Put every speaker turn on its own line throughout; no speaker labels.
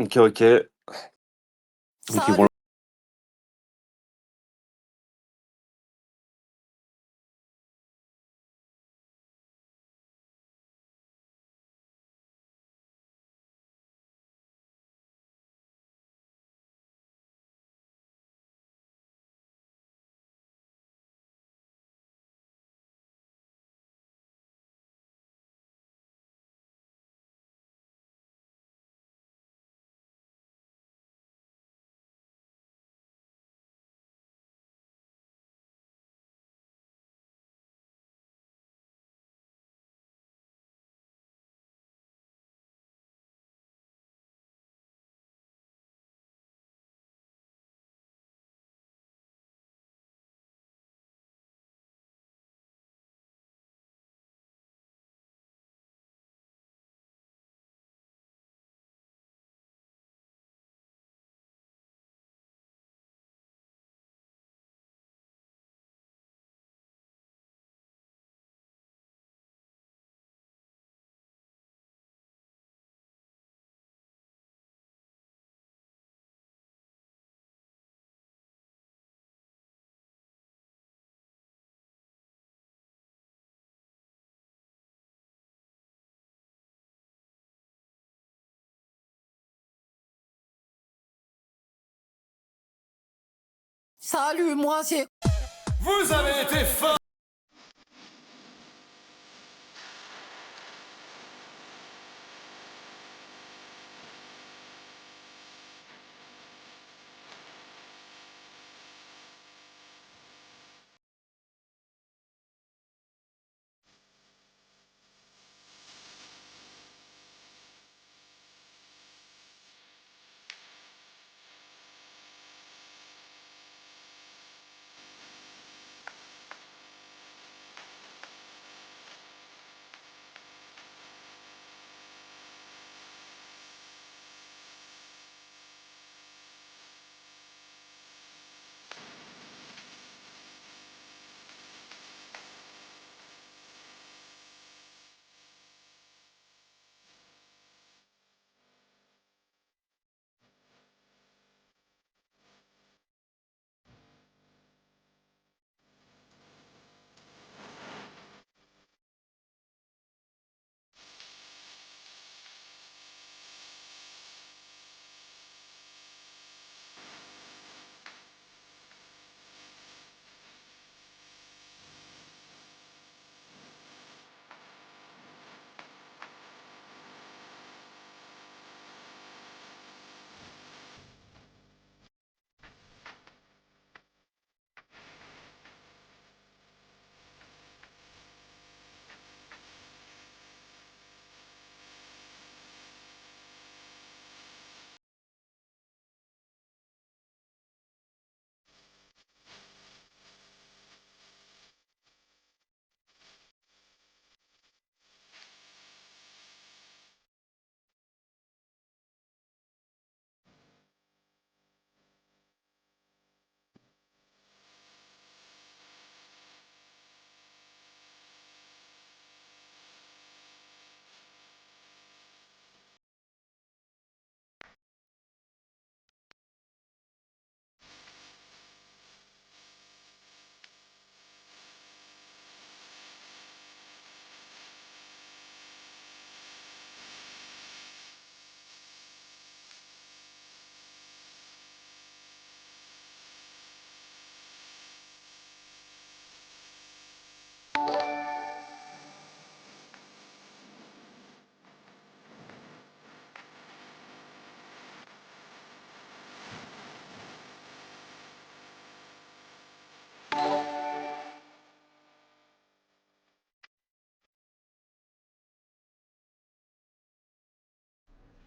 OK, OK. OK, bon.
Salut. Salut, moi c'est...
Vous avez été fort.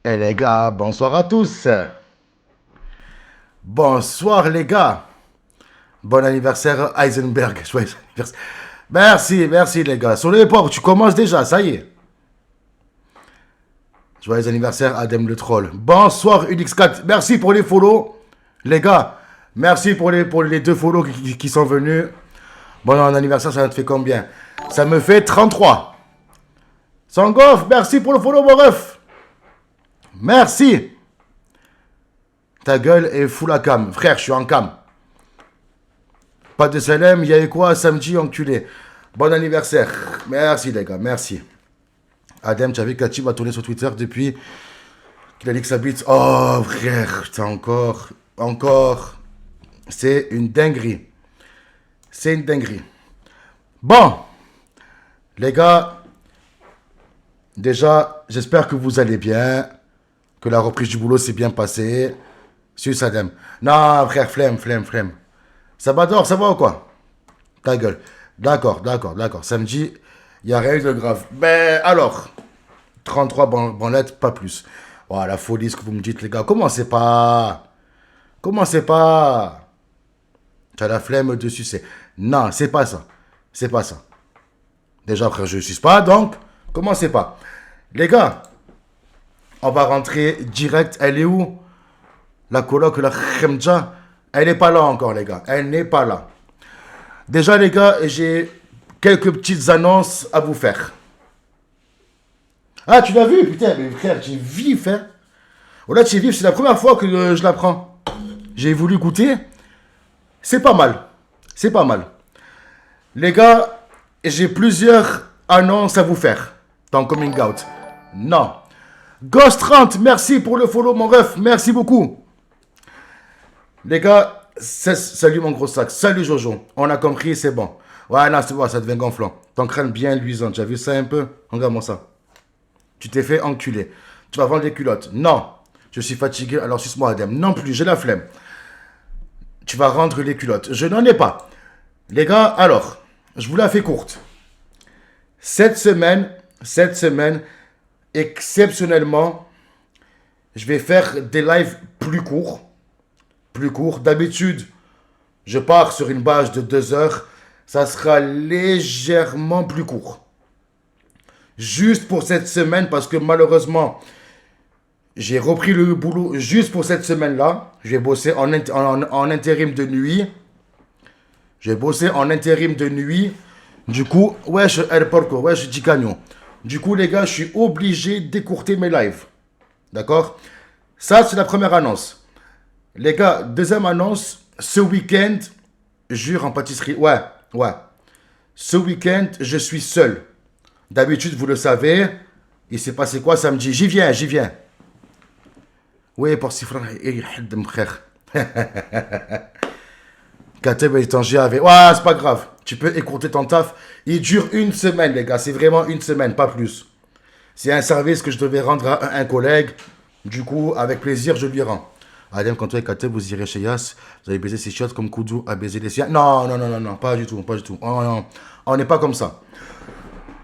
Eh les gars, bonsoir à tous. Bonsoir les gars. Bon anniversaire Heisenberg. Joyeux anniversaire. Merci, merci les gars. Sur l'époque, tu commences déjà, ça y est. Joyeux anniversaire Adem le troll. Bonsoir Unix4. Merci pour les follow. Les gars, merci pour les 2 follow qui sont venus. Bon anniversaire, ça te fait combien? Ça me fait 33. Sangoff, merci pour le follow mon ref. Merci. Ta gueule est full à cam. Frère, je suis en cam. Pas de Salem, il y a eu quoi samedi, enculé. Bon anniversaire. Merci, les gars, merci. Adem, tu as vu qu'Ati va tourner sur Twitter depuis qu'il a dit que sa bite. Oh, frère, putain, encore. C'est une dinguerie. C'est une dinguerie. Bon, les gars, déjà, j'espère que vous allez bien, que la reprise du boulot s'est bien passée. Sus Adem. Non, frère, flemme. Salvador, ça va ou quoi? Ta gueule. D'accord. Samedi, il n'y a rien eu de grave. Ben alors, 33 branlettes, pas plus. Oh, la folie, ce que vous me dites, les gars. Commencez pas. Tu as la flemme de sucer. Non, c'est pas ça. Déjà, frère, je ne suce pas, donc, commencez pas. Les gars, on va rentrer direct. Elle est où? La coloc, la khemja. Elle n'est pas là encore, les gars. Elle n'est pas là. Déjà, les gars, j'ai quelques petites annonces à vous faire. Ah, tu l'as vu? Putain, mais frère, j'ai vif, hein. Oh là, tu es vif, c'est la première fois que je la prends. J'ai voulu goûter. C'est pas mal. Les gars, j'ai plusieurs annonces à vous faire. Dans Coming Out. Non. Ghost 30, merci pour le follow, mon ref. Merci beaucoup. Les gars, salut mon gros sac. Salut Jojo. On a compris, c'est bon. Ouais, non, c'est bon, ça devient gonflant. Ton crâne bien luisant. Tu as vu ça un peu? Regarde-moi ça. Tu t'es fait enculer. Tu vas vendre des culottes. Non. Je suis fatigué, alors suce-moi Adem. Non plus, j'ai la flemme. Tu vas rendre les culottes. Je n'en ai pas. Les gars, alors, je vous la fais courte. Cette semaine, exceptionnellement, je vais faire des lives plus courts. D'habitude, je pars sur une base de 2 heures. Ça sera légèrement plus court. Juste pour cette semaine, parce que malheureusement, j'ai repris le boulot juste pour cette semaine-là. Je vais bosser en intérim de nuit. Du coup, wesh, El Porco, wesh, Dicagno. Du coup, les gars, je suis obligé d'écourter mes lives. D'accord? Ça, c'est la première annonce. Les gars, deuxième annonce, ce week-end, jure en pâtisserie. Ouais. Ce week-end, je suis seul. D'habitude, vous le savez, il s'est passé quoi samedi? J'y viens. Oui, pour si frère, frère. Kateb est en GAV. Ouais, c'est pas grave. Tu peux écourter ton taf. Il dure 1 semaine, les gars. C'est vraiment 1 semaine, pas plus. C'est un service que je devais rendre à un collègue. Du coup, avec plaisir, je lui rends. Adem, quand toi et Kateb, vous irez chez Yass, vous allez baiser ses chiottes comme Koudou a baisé les siens. Non, pas du tout. Oh, non, on n'est pas comme ça.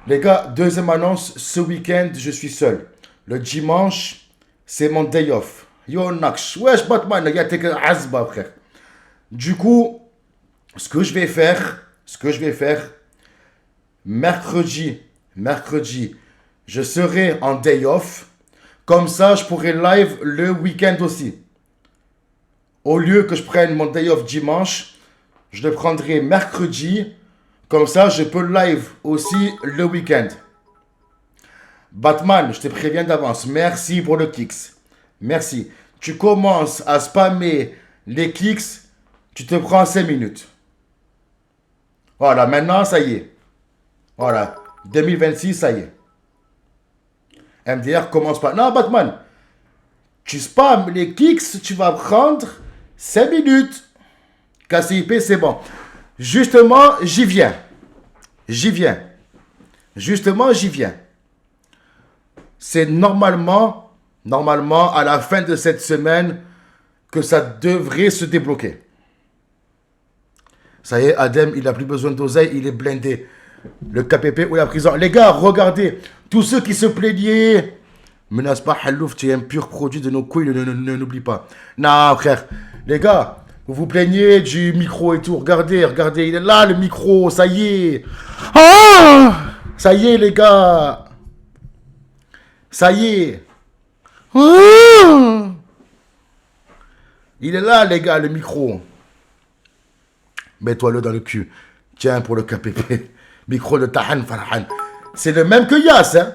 Les gars, deuxième annonce, ce week-end, je suis seul. Le dimanche, c'est mon day off. Yo, Naksh. Wesh, Batman, il y a tes azba, frère. Du coup, ce que je vais faire, mercredi, je serai en day off. Comme ça, je pourrai live le week-end aussi. Au lieu que je prenne mon day off dimanche, je le prendrai mercredi. Comme ça, je peux live aussi le week-end. Batman, je te préviens d'avance. Merci pour le kicks. Merci. Tu commences à spammer les kicks, tu te prends 5 minutes. Voilà, maintenant, ça y est. Voilà, 2026, ça y est. MDR commence pas. Non, Batman, tu spams les kicks, tu vas prendre 5 minutes. KCIP, c'est bon. Justement, j'y viens. C'est normalement, à la fin de cette semaine, que ça devrait se débloquer. Ça y est, Adem, il n'a plus besoin d'oseille, il est blindé. Le KPP ou la prison. Les gars, regardez, tous ceux qui se plaignaient. Menace pas, Halouf, tu es un pur produit de nos couilles, n'oublie pas. Non, frère, les gars, vous vous plaignez du micro et tout. Regardez, il est là, le micro, ça y est. Ah, ça y est, les gars. Ça y est. Ah, il est là, les gars, le micro. Mets-toi-le dans le cul. Tiens, pour le KPP. Micro de Tahan Farhan. C'est le même que Yass, hein.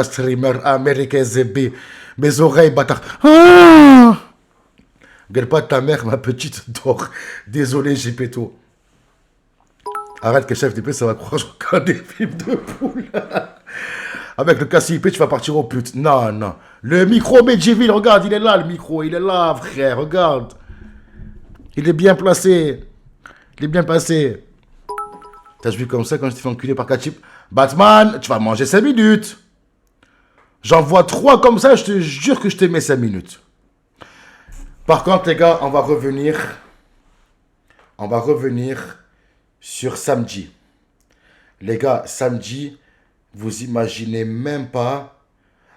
Streamer américain ZB. Mes oreilles, bâtard. Ah! Gueule pas ta mère, ma petite dort. Désolé, j'ai péto. Arrête que chef d'épée, ça va croire que je regarde des films de poule. Avec le KCIP, tu vas partir au pute. Non, non. Le micro Medjivil, regarde, il est là, le micro. Il est là, frère, regarde. Il est bien placé. Il est bien placé. T'as joué comme ça quand je t'ai fait enculer par Kachip. Batman, tu vas manger 5 minutes. J'en vois 3 comme ça, je te jure que je te mets 5 minutes. Par contre, les gars, on va revenir sur samedi. Les gars, samedi, vous imaginez même pas.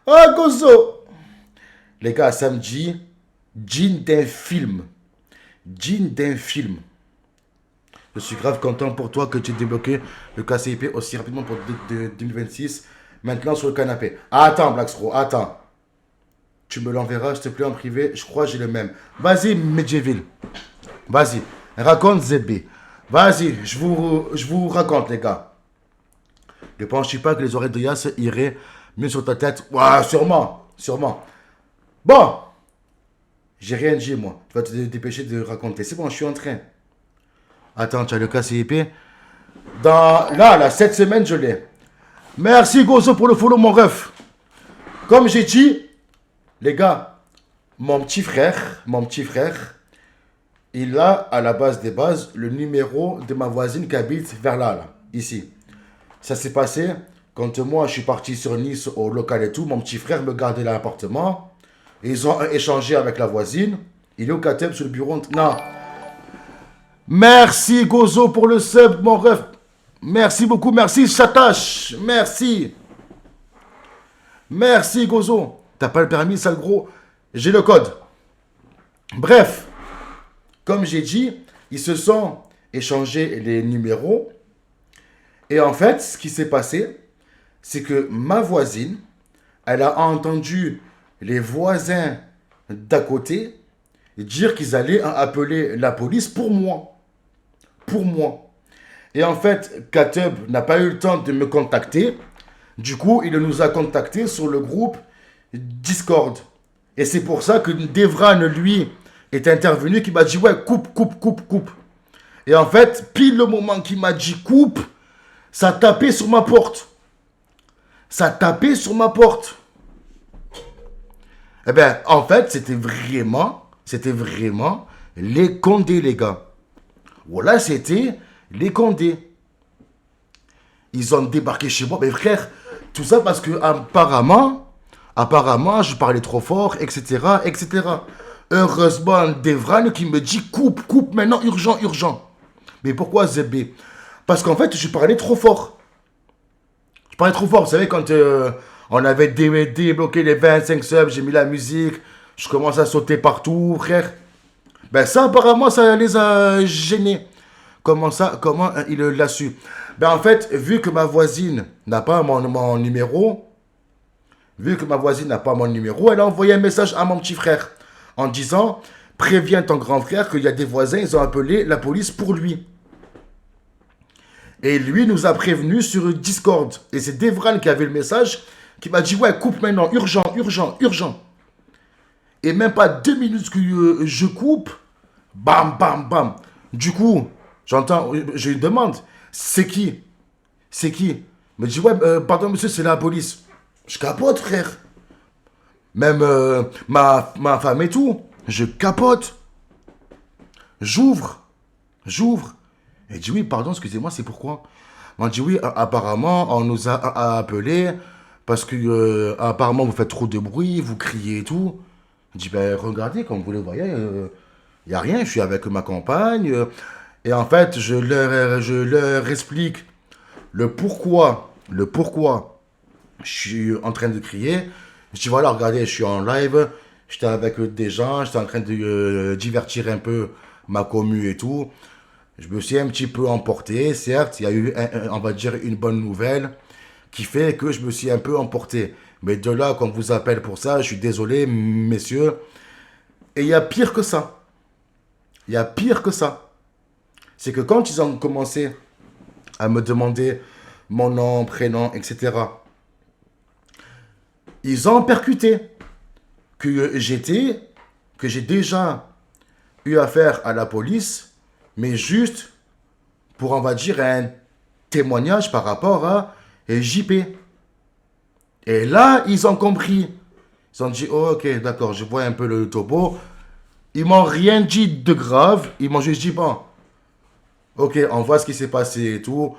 Ah, Gozo! Les gars, samedi, jean d'un film. Jean d'un film. Je suis grave content pour toi que tu aies débloqué le KCIP aussi rapidement pour 2026. Maintenant sur le canapé. Attends, Blackstro, attends. Tu me l'enverras, s'il te plaît, en privé. Je crois que j'ai le même. Vas-y, Medjeville. Vas-y. Raconte ZB. Vas-y, je vous raconte, les gars. Ne penses-tu pas que les oreilles de Yass iraient mieux sur ta tête? Ouais, sûrement. Sûrement. Bon. J'ai rien dit, moi. Tu vas te dépêcher de raconter. C'est bon, je suis en train. Attends, tu as le KCIP. Là, cette semaine, je l'ai. Merci, Gozo, pour le follow, mon ref. Comme j'ai dit, les gars, mon petit frère, il a, à la base des bases, le numéro de ma voisine qui habite vers là, ici. Ça s'est passé quand moi, je suis parti sur Nice, au local et tout. Mon petit frère me gardait l'appartement. Ils ont échangé avec la voisine. Il est au KTM sur le bureau. Non. Merci, Gozo, pour le sub, mon ref. Merci beaucoup, merci, Chatache. Merci. Merci, Gozo. T'as pas le permis, sale gros? J'ai le code. Bref, comme j'ai dit, ils se sont échangés les numéros. Et en fait, ce qui s'est passé, c'est que ma voisine, elle a entendu les voisins d'à côté dire qu'ils allaient appeler la police pour moi. Pour moi. Et en fait, Katub n'a pas eu le temps de me contacter. Du coup, il nous a contactés sur le groupe Discord. Et c'est pour ça que Devran, lui, est intervenu, qui m'a dit, ouais, coupe. Et en fait, pile le moment qu'il m'a dit coupe, ça tapait sur ma porte. Eh bien, en fait, c'était vraiment les Condés, les gars. Voilà, c'était les Condés. Ils ont débarqué chez moi. Mais frère, tout ça parce que apparemment, je parlais trop fort, etc. Heureusement, Devran qui me dit coupe maintenant, urgent. Mais pourquoi ZB? Parce qu'en fait, je parlais trop fort. Vous savez, quand on avait débloqué les 25 subs, j'ai mis la musique, je commence à sauter partout, frère. Ben ça, apparemment, ça les a gênés. Comment il l'a su? Ben en fait, vu que ma voisine n'a pas mon numéro, elle a envoyé un message à mon petit frère en disant, préviens ton grand frère qu'il y a des voisins, ils ont appelé la police pour lui. Et lui nous a prévenus sur Discord. Et c'est Devran qui avait le message, qui m'a dit, ouais, coupe maintenant, urgent. Et même pas 2 minutes que je coupe, bam. Du coup, j'entends, je lui demande, c'est qui? Il me dit, ouais, pardon monsieur, c'est la police. Je capote, frère. Même ma femme et tout, je capote. J'ouvre. Et dit, oui, pardon, excusez-moi, c'est pourquoi? On dit, oui, apparemment, on nous a appelés parce que, apparemment, vous faites trop de bruit, vous criez et tout. Je dis, ben, regardez, comme vous le voyez, il n'y a rien, je suis avec ma compagne. Et en fait, je leur explique le pourquoi je suis en train de crier. Je dis, voilà, regardez, je suis en live, j'étais avec des gens, j'étais en train de divertir un peu ma commu et tout. Je me suis un petit peu emporté, certes, il y a eu, on va dire, une bonne nouvelle qui fait que je me suis un peu emporté. Mais de là, qu'on vous appelle pour ça, je suis désolé, messieurs. Et il y a pire que ça. C'est que quand ils ont commencé à me demander mon nom, prénom, etc., ils ont percuté que j'ai déjà eu affaire à la police, mais juste pour, on va dire, un témoignage par rapport à JP. Et là, ils ont compris. Ils ont dit, oh, ok, d'accord, je vois un peu le topo. Ils m'ont rien dit de grave. Ils m'ont juste dit, bon, ok, on voit ce qui s'est passé et tout.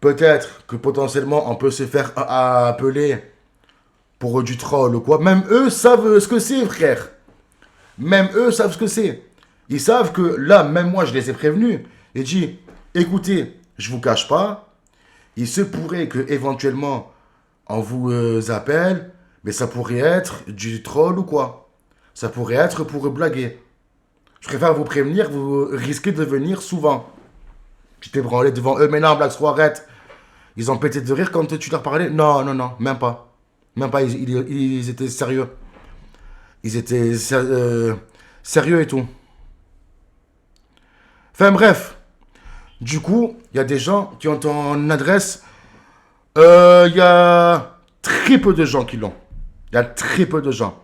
Peut-être que potentiellement, on peut se faire appeler pour du troll ou quoi. Même eux savent ce que c'est, frère. Même eux savent ce que c'est. Ils savent que là, même moi, je les ai prévenus. J'ai dit, écoutez, je vous cache pas. Il se pourrait que éventuellement on vous appelle, mais ça pourrait être du troll ou quoi. Ça pourrait être pour blaguer. Je préfère vous prévenir, vous risquez de venir souvent. Tu t'es branlé devant eux, mais non, Black Square, arrête. Ils ont pété de rire quand tu leur parlais. Non, non, non, même pas. Même pas, ils étaient sérieux. Ils étaient sérieux et tout. Enfin bref. Du coup, il y a des gens qui ont ton adresse. Il y a très peu de gens qui l'ont. Il y a très peu de gens.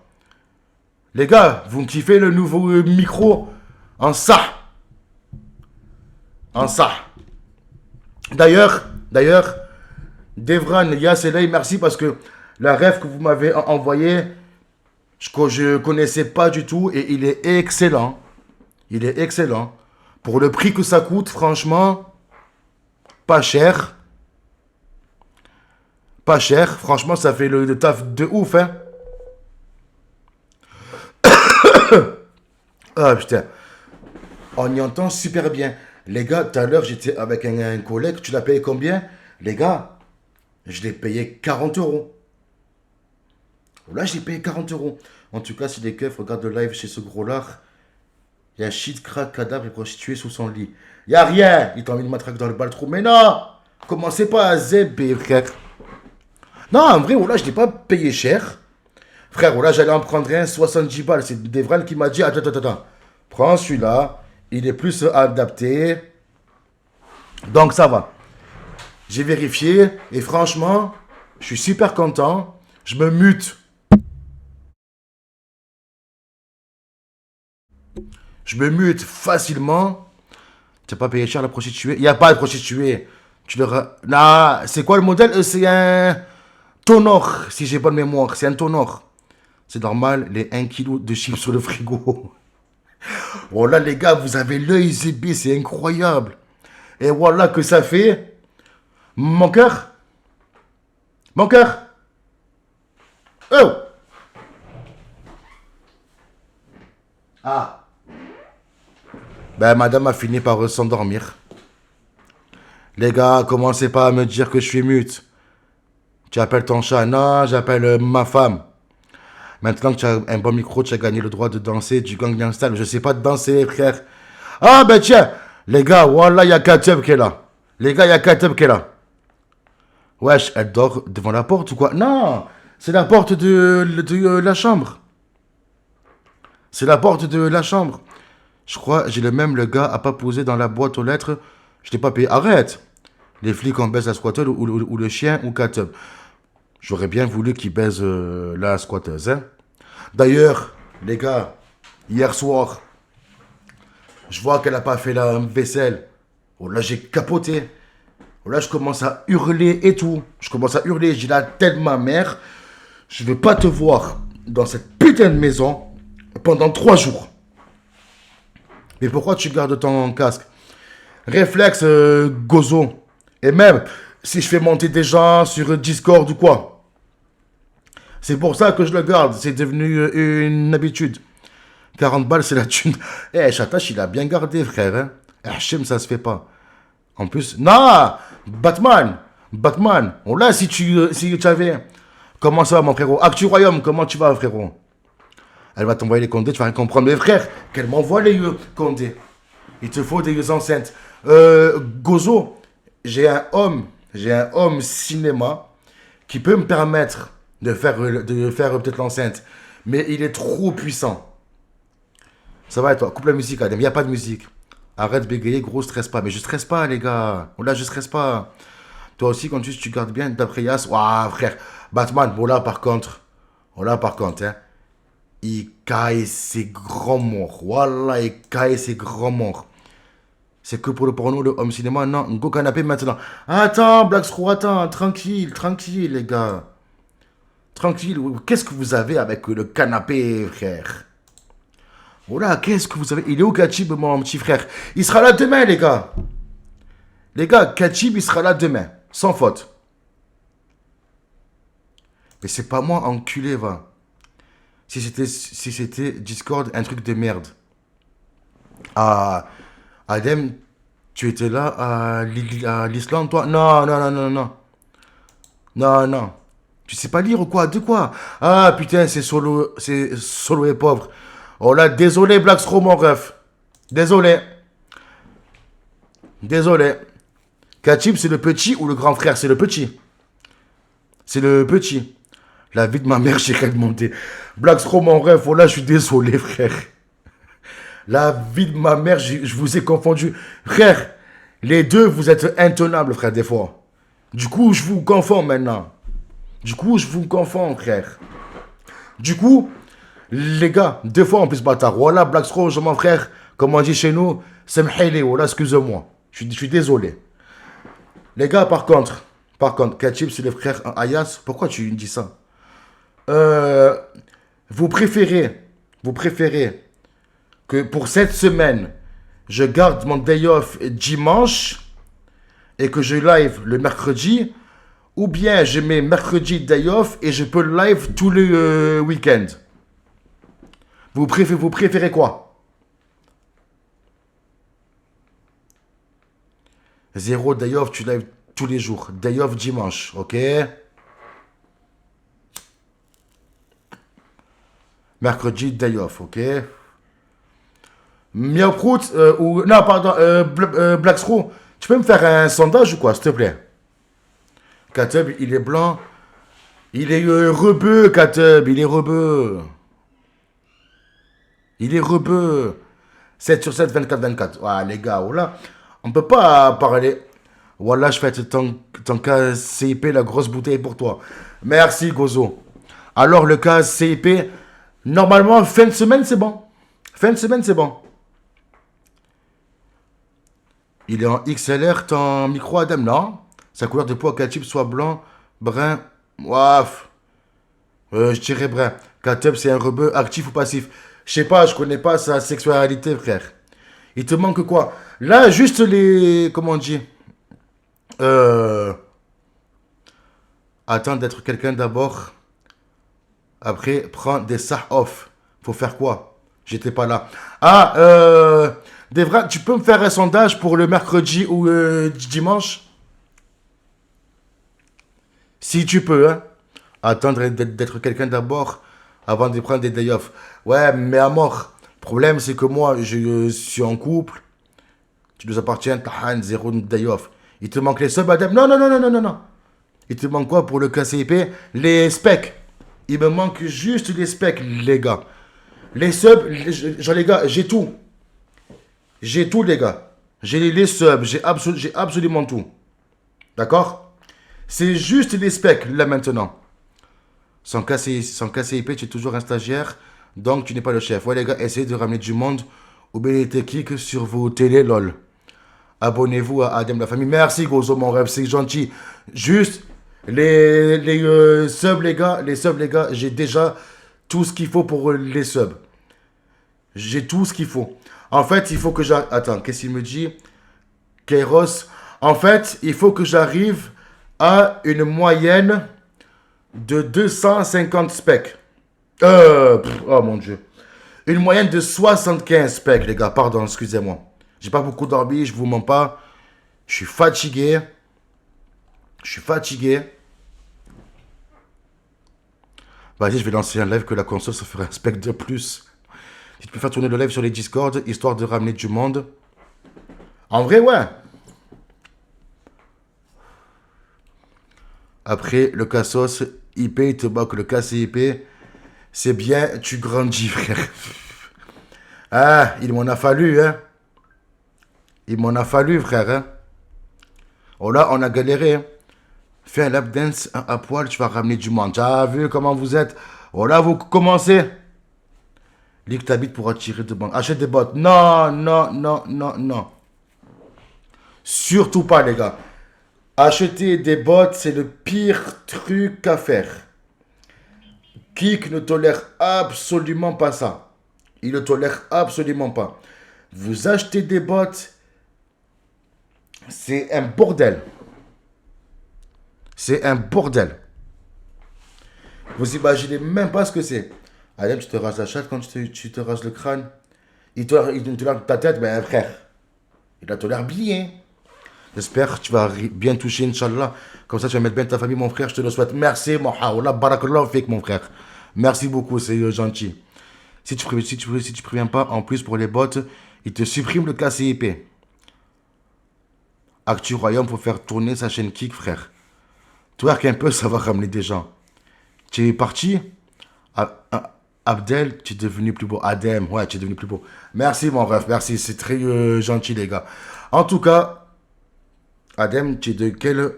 Les gars, vous me kiffez le nouveau micro en ça. En ça. D'ailleurs, Devran, Yasselay, merci parce que la ref que vous m'avez envoyé, je connaissais pas du tout et il est excellent. Il est excellent. Pour le prix que ça coûte, franchement, pas cher. Pas cher. Franchement, ça fait le taf de ouf, hein. Ah, putain. On y entend super bien. Les gars, tout à l'heure, j'étais avec un collègue. Tu l'as payé combien? Les gars, je l'ai payé 40 euros. Là, j'ai payé 40 euros. En tout cas, si les keufs regardent le live chez ce gros lard, il y a shit, crack, cadavre et prostituée sous son lit. Il y a rien. Ils t'ont mis une matraque dans le baltrou. Mais non! Commencez pas à zébé, frère. Non, en vrai, là, je l'ai pas payé cher. Frère, là, j'allais en prendre un 70 balles. C'est Devran qui m'a dit, attends. Prends celui-là. Il est plus adapté. Donc, ça va. J'ai vérifié. Et franchement, je suis super content. Je me mute. Je me mute facilement. Tu n'as pas payé cher la prostituée? Il n'y a pas de prostituée. Tu leur... Non, c'est quoi le modèle? C'est un tonor, si j'ai bonne mémoire. C'est un tonor. C'est normal, les 1 kg de chips sur le frigo. Voilà, les gars, vous avez l'œil zébé, c'est incroyable. Et voilà que ça fait... Mon cœur. Mon cœur. Oh. Ah. Ben, madame a fini par s'endormir. Les gars, commencez pas à me dire que je suis mute. Tu appelles ton chat? Non, j'appelle ma femme. Maintenant que tu as un bon micro, tu as gagné le droit de danser du Gangnam Style. Je sais pas de danser, frère. Ah, ben tiens. Les gars, voilà, il y a Kateb qui est là. Les gars, il y a Kateb qui est là. Wesh, elle dort devant la porte ou quoi? Non, c'est la porte de la chambre. C'est la porte de la chambre. Je crois, j'ai le gars a pas posé dans la boîte aux lettres. Je t'ai pas payé. Arrête. Les flics, on baise la squatteuse ou le chien ou Kateb. J'aurais bien voulu qu'ils baisent la squatteuse. Hein. D'ailleurs, les gars, hier soir, je vois qu'elle a pas fait la vaisselle. Oh là, j'ai capoté. Oh là, je commence à hurler et tout. Je commence à hurler. J'ai la tête de ma mère. Je veux pas te voir dans cette putain de maison pendant 3 jours. Mais pourquoi tu gardes ton casque? Réflexe, gozo. Et même, si je fais monter des gens sur Discord ou quoi. C'est pour ça que je le garde. C'est devenu une habitude. 40 balles, c'est la thune. Eh, Chatache, il a bien gardé, frère. Hein? Hachem, ça se fait pas. En plus, non, Batman. Oh là, si tu avais... Comment ça va, mon frérot? Actu Royaume, comment tu vas, frérot? Elle va t'envoyer les condés, tu vas rien comprendre. Mais frère, qu'elle m'envoie les condés. Il te faut des enceintes. Gozo, j'ai un homme cinéma qui peut me permettre de faire peut-être l'enceinte. Mais il est trop puissant. Ça va et toi? Coupe la musique, Adam. Il n'y a pas de musique. Arrête de bégayer, gros, stresse pas. Mais je stresse pas, les gars. Là, je stresse pas. Toi aussi, quand tu gardes bien d'après Yas. Waouh, frère. Batman, bon là, par contre. Oh là, par contre, hein, il caille ses grands morts. Wallah, il caille ses grands morts. C'est que pour le porno, le home cinéma, non. Go canapé maintenant. Attends, Black Screw, attends. Tranquille, tranquille, les gars. Tranquille. Qu'est-ce que vous avez avec le canapé, frère? Oh là, qu'est-ce que vous avez? Il est où, Kachib, mon petit frère? Il sera là demain, les gars. Les gars, Kachib, il sera là demain. Sans faute. Mais c'est pas moi, enculé, va. Si c'était Discord, un truc de merde. Ah, Adem, tu étais là à l'Islande, toi? Non, non, non, non, non. Non, non. Tu sais pas lire ou quoi? De quoi? Ah, putain, c'est solo et pauvre. Oh là, désolé, Black Straw, mon ref. Désolé. Désolé. Kachib, c'est le petit ou le grand frère? C'est le petit. C'est le petit. La vie de ma mère, j'ai remonté. Black Straw, mon ref. Oh là, je suis désolé, frère. La vie de ma mère, je vous ai confondu. Frère, les deux, vous êtes intenables, frère, des fois. Du coup, je vous confonds maintenant. Du coup, je vous confonds, frère. Du coup, les gars, deux fois en plus bâtard. Voilà, Black Straw, mon frère, comme on dit chez nous, c'est m'hélé, voilà, excusez-moi. Je suis désolé. Les gars, par contre, Kachib, c'est le frère Ayas. Pourquoi tu me dis ça? Vous préférez que pour cette semaine, je garde mon day off dimanche et que je live le mercredi, ou bien je mets mercredi day off et je peux live tous les week-ends. Vous préférez quoi? 0 day off, tu live tous les jours. Day off dimanche, ok? Mercredi, day off, ok? Miaoprout, ou... Non, pardon, Black Straw, tu peux me faire un sondage ou quoi, s'il te plaît? Kateb, il est blanc. Il est rebeu, Kateb, il est rebeu. Il est rebeu. 7 sur 7, 24-24. Ah, les gars, voilà. On peut pas parler. Voilà, je fais ton cas CIP, la grosse bouteille pour toi. Merci, Gozo. Alors, le cas CIP, normalement, fin de semaine, c'est bon. Fin de semaine, c'est bon. Il est en XLR, ton micro, Adam, non? Sa couleur de peau à Katib soit blanc, brun, waf. Je dirais brun. Katib, c'est un rebeu actif ou passif? Je sais pas, je connais pas sa sexualité, frère. Il te manque quoi? Là, juste les... Comment on dit? Attends d'être quelqu'un d'abord. Après, prends des sah-off. Faut faire quoi? J'étais pas là. Ah, Devra, tu peux me faire un sondage pour le mercredi ou dimanche? Si tu peux, hein. Attendre d'être quelqu'un d'abord avant de prendre des day off. Ouais, mais à mort. Le problème, c'est que moi, je suis en couple. Tu nous appartiens, t'as 0 day off. Il te manque les subs, Adam. Non, non, non, non, non, non, non. Il te manque quoi pour le KCIP? Les specs. Il me manque juste les specs, les gars. Les subs, genre les gars, j'ai tout. J'ai tout, les gars. J'ai les subs, j'ai absolument tout. D'accord? C'est juste les specs, là, maintenant. Sans KCIP, tu es toujours un stagiaire, donc tu n'es pas le chef. Ouais, les gars, essayez de ramener du monde au BLT sur vos télé, lol. Abonnez-vous à Adem la famille. Merci, Gozo, mon rêve, c'est gentil. Juste, les subs, les gars, j'ai déjà tout ce qu'il faut pour les subs. J'ai tout ce qu'il faut. En fait, il faut que j'arrive... Attends, qu'est-ce qu'il me dit? Kairos. En fait, il faut que j'arrive à une moyenne de 250 specs. Oh mon Dieu. Une moyenne de 75 specs, les gars. Pardon, excusez-moi. J'ai pas beaucoup dormi, je vous mens pas. Je suis fatigué. Vas-y, je vais lancer un live que la console, ça ferait un spec de plus. Si tu peux faire tourner le live sur les Discord, histoire de ramener du monde. En vrai, ouais. Après, le Cassos, IP, il te bat que le KCIP. C'est bien, tu grandis, frère. Ah, il m'en a fallu, hein. Il m'en a fallu, frère, hein. Oh là, on a galéré, hein. Fais un lap dance à poil, tu vas ramener du monde. Tu as vu comment vous êtes? Voilà, vous commencez. Ligue ta bite pour attirer de banque. Achète des bottes. Non, non, non, non, non. Surtout pas, les gars. Acheter des bottes, c'est le pire truc à faire. Kik ne tolère absolument pas ça. Il ne tolère absolument pas. Vous achetez des bottes, c'est un bordel. C'est un bordel. Vous imaginez même pas ce que c'est. Allez, tu te rases la chatte quand tu te rases le crâne. Il te lave ta tête, mais frère, il la tolère bien. J'espère que tu vas bien toucher, Inch'Allah. Comme ça, tu vas mettre bien ta famille, mon frère. Je te le souhaite. Merci, mon haoula, barakallah fik, mon frère. Merci beaucoup, c'est gentil. Si tu préviens pas, en plus, pour les bots, il te supprime le KCIP. Actu Royaume, faut faire tourner sa chaîne Kik, frère. Twerk un peu, ça va ramener des gens. Tu es parti Abdel, tu es devenu plus beau. Adem, ouais, tu es devenu plus beau. Merci, mon ref, merci. C'est très gentil, les gars. En tout cas, Adem, tu es de quelle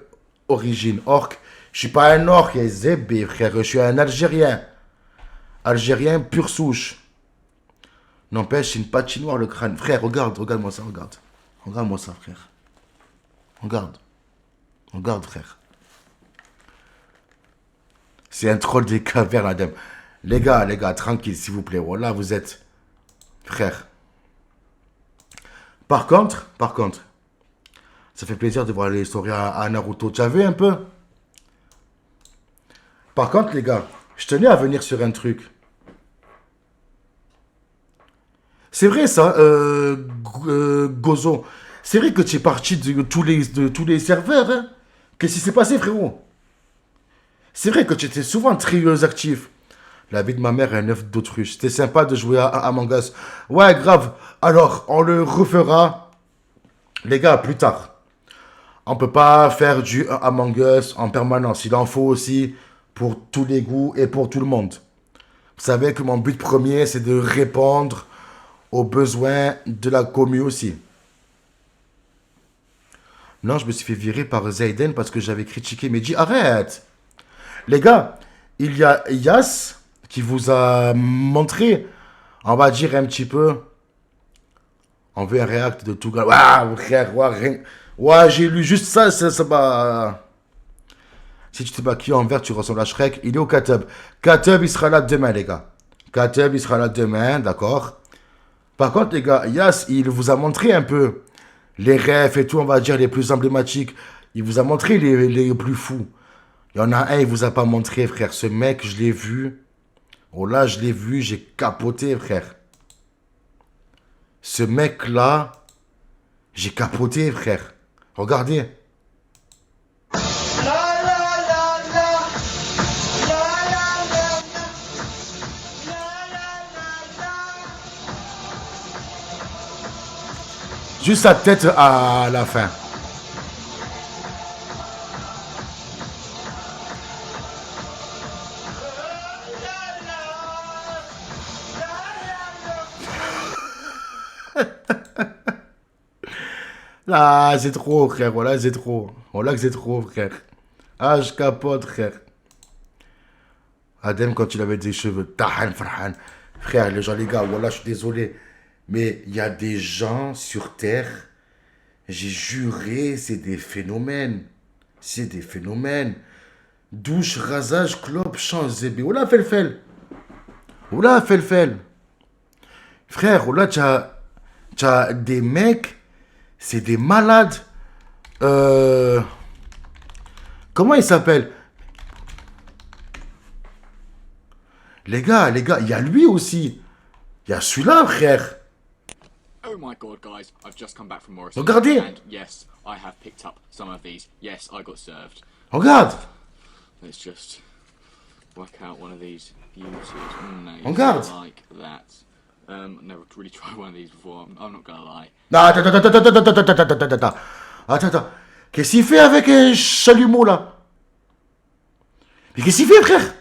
origine? Orc? Je suis pas un orc, Zébé, frère. Je suis un Algérien. Algérien pure souche. N'empêche, c'est une patinoire, le crâne. Frère, regarde-moi ça, regarde. Regarde-moi ça, frère. Regarde, frère. C'est un troll des cavernes, Adem. Les gars, tranquille, s'il vous plaît. Voilà, vous êtes frères. Par contre, ça fait plaisir de voir les stories à Naruto. Tu as vu un peu? Par contre, les gars, je tenais à venir sur un truc. C'est vrai ça, Gozo. C'est vrai que tu es parti de tous les serveurs. Hein? Qu'est-ce qui s'est passé, frérot? C'est vrai que tu étais souvent très actif. La vie de ma mère est un œuf d'autruche. C'était sympa de jouer à Among Us. Ouais, grave. Alors, on le refera, les gars, plus tard. On peut pas faire du Among Us en permanence. Il en faut aussi pour tous les goûts et pour tout le monde. Vous savez que mon but premier, c'est de répondre aux besoins de la commu aussi. Non, je me suis fait virer par Zayden parce que j'avais critiqué Mehdi. Arrête! Les gars, il y a Yas qui vous a montré, on va dire un petit peu, on veut un react de tout gars. Waouh, frère, ouais, j'ai lu juste ça, ça m'a... Si tu te maquilles en vert, tu ressembles à Shrek. Il est au Katub. Katub, il sera là demain, les gars. Katub, il sera là demain, d'accord. Par contre, les gars, Yas, il vous a montré un peu les rêves et tout, on va dire, les plus emblématiques. Il vous a montré les plus fous. Il y en a un, il vous a pas montré, frère. Ce mec, je l'ai vu. Oh là, je l'ai vu, j'ai capoté, frère. Ce mec-là, j'ai capoté, frère. Regardez. Juste sa tête à la fin. Ah, c'est trop, frère. Voilà, c'est trop. Voilà que c'est trop, frère. Ah, je capote, frère. Adem, quand il avait des cheveux. Tahan, Farhan. Frère, les gens, les gars, voilà, je suis désolé. Mais il y a des gens sur Terre, j'ai juré, c'est des phénomènes. C'est des phénomènes. Douche, rasage, clope, chant, zébé. Oula, fel. Oula, fel. Frère, oula, t'as des mecs, c'est des malades. Comment ils s'appellent? Les gars, il y a lui aussi. Il y a celui-là, frère.
Oh my god, guys, I've just come back from Morrison.
Regardez.
And yes, I have picked up some of these. Yes, I got served.
Regarde.
Let's just work out one of these beauties. Nice.
Regarde.
Like that. Never really tried one of these before, I'm not gonna lie.
Non, attends. Qu'est-ce qu'il fait avec un chalumeau, là? Mais qu'est-ce qu'il fait, frère?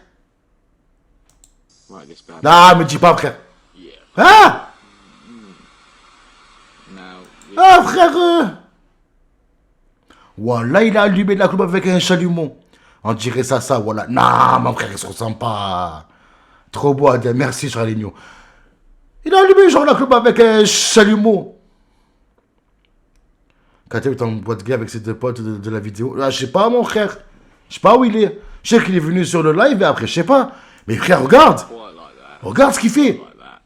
Right, this bad.
Non, me dis pas, frère.
Yeah.
Ah!
Now,
Ah, frère! Voilà, il a allumé de la clope avec un chalumeau. On dirait ça, voilà. Non, mon frère, il se ressemble pas. Trop beau, Adem. Merci, Charlinho. Il a allumé genre la club avec un chalumeau. Katel est en boîte gay avec ses deux potes de la vidéo. Ah, je sais pas, mon frère. Je sais pas où il est. Je sais qu'il est venu sur le live et après, je sais pas. Mais frère, regarde.
Quite like that.
Regarde ce qu'il fait.
Like that.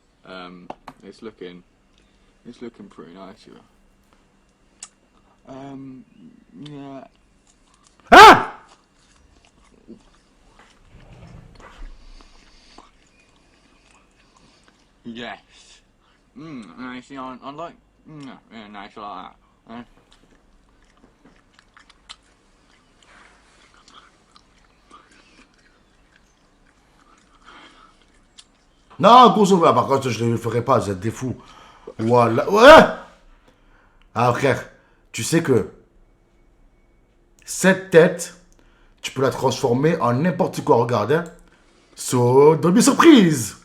It's looking pretty nice, you know. Yeah.
Hein?
Yes. Nice. I like. Yeah, nice like that.
Non, Gozo, par contre, je ne le ferai pas, vous êtes des fous. Voilà. Ouais! Ah, frère, tu sais que cette tête, tu peux la transformer en n'importe quoi, regarde, hein. So, Dolby Surprise!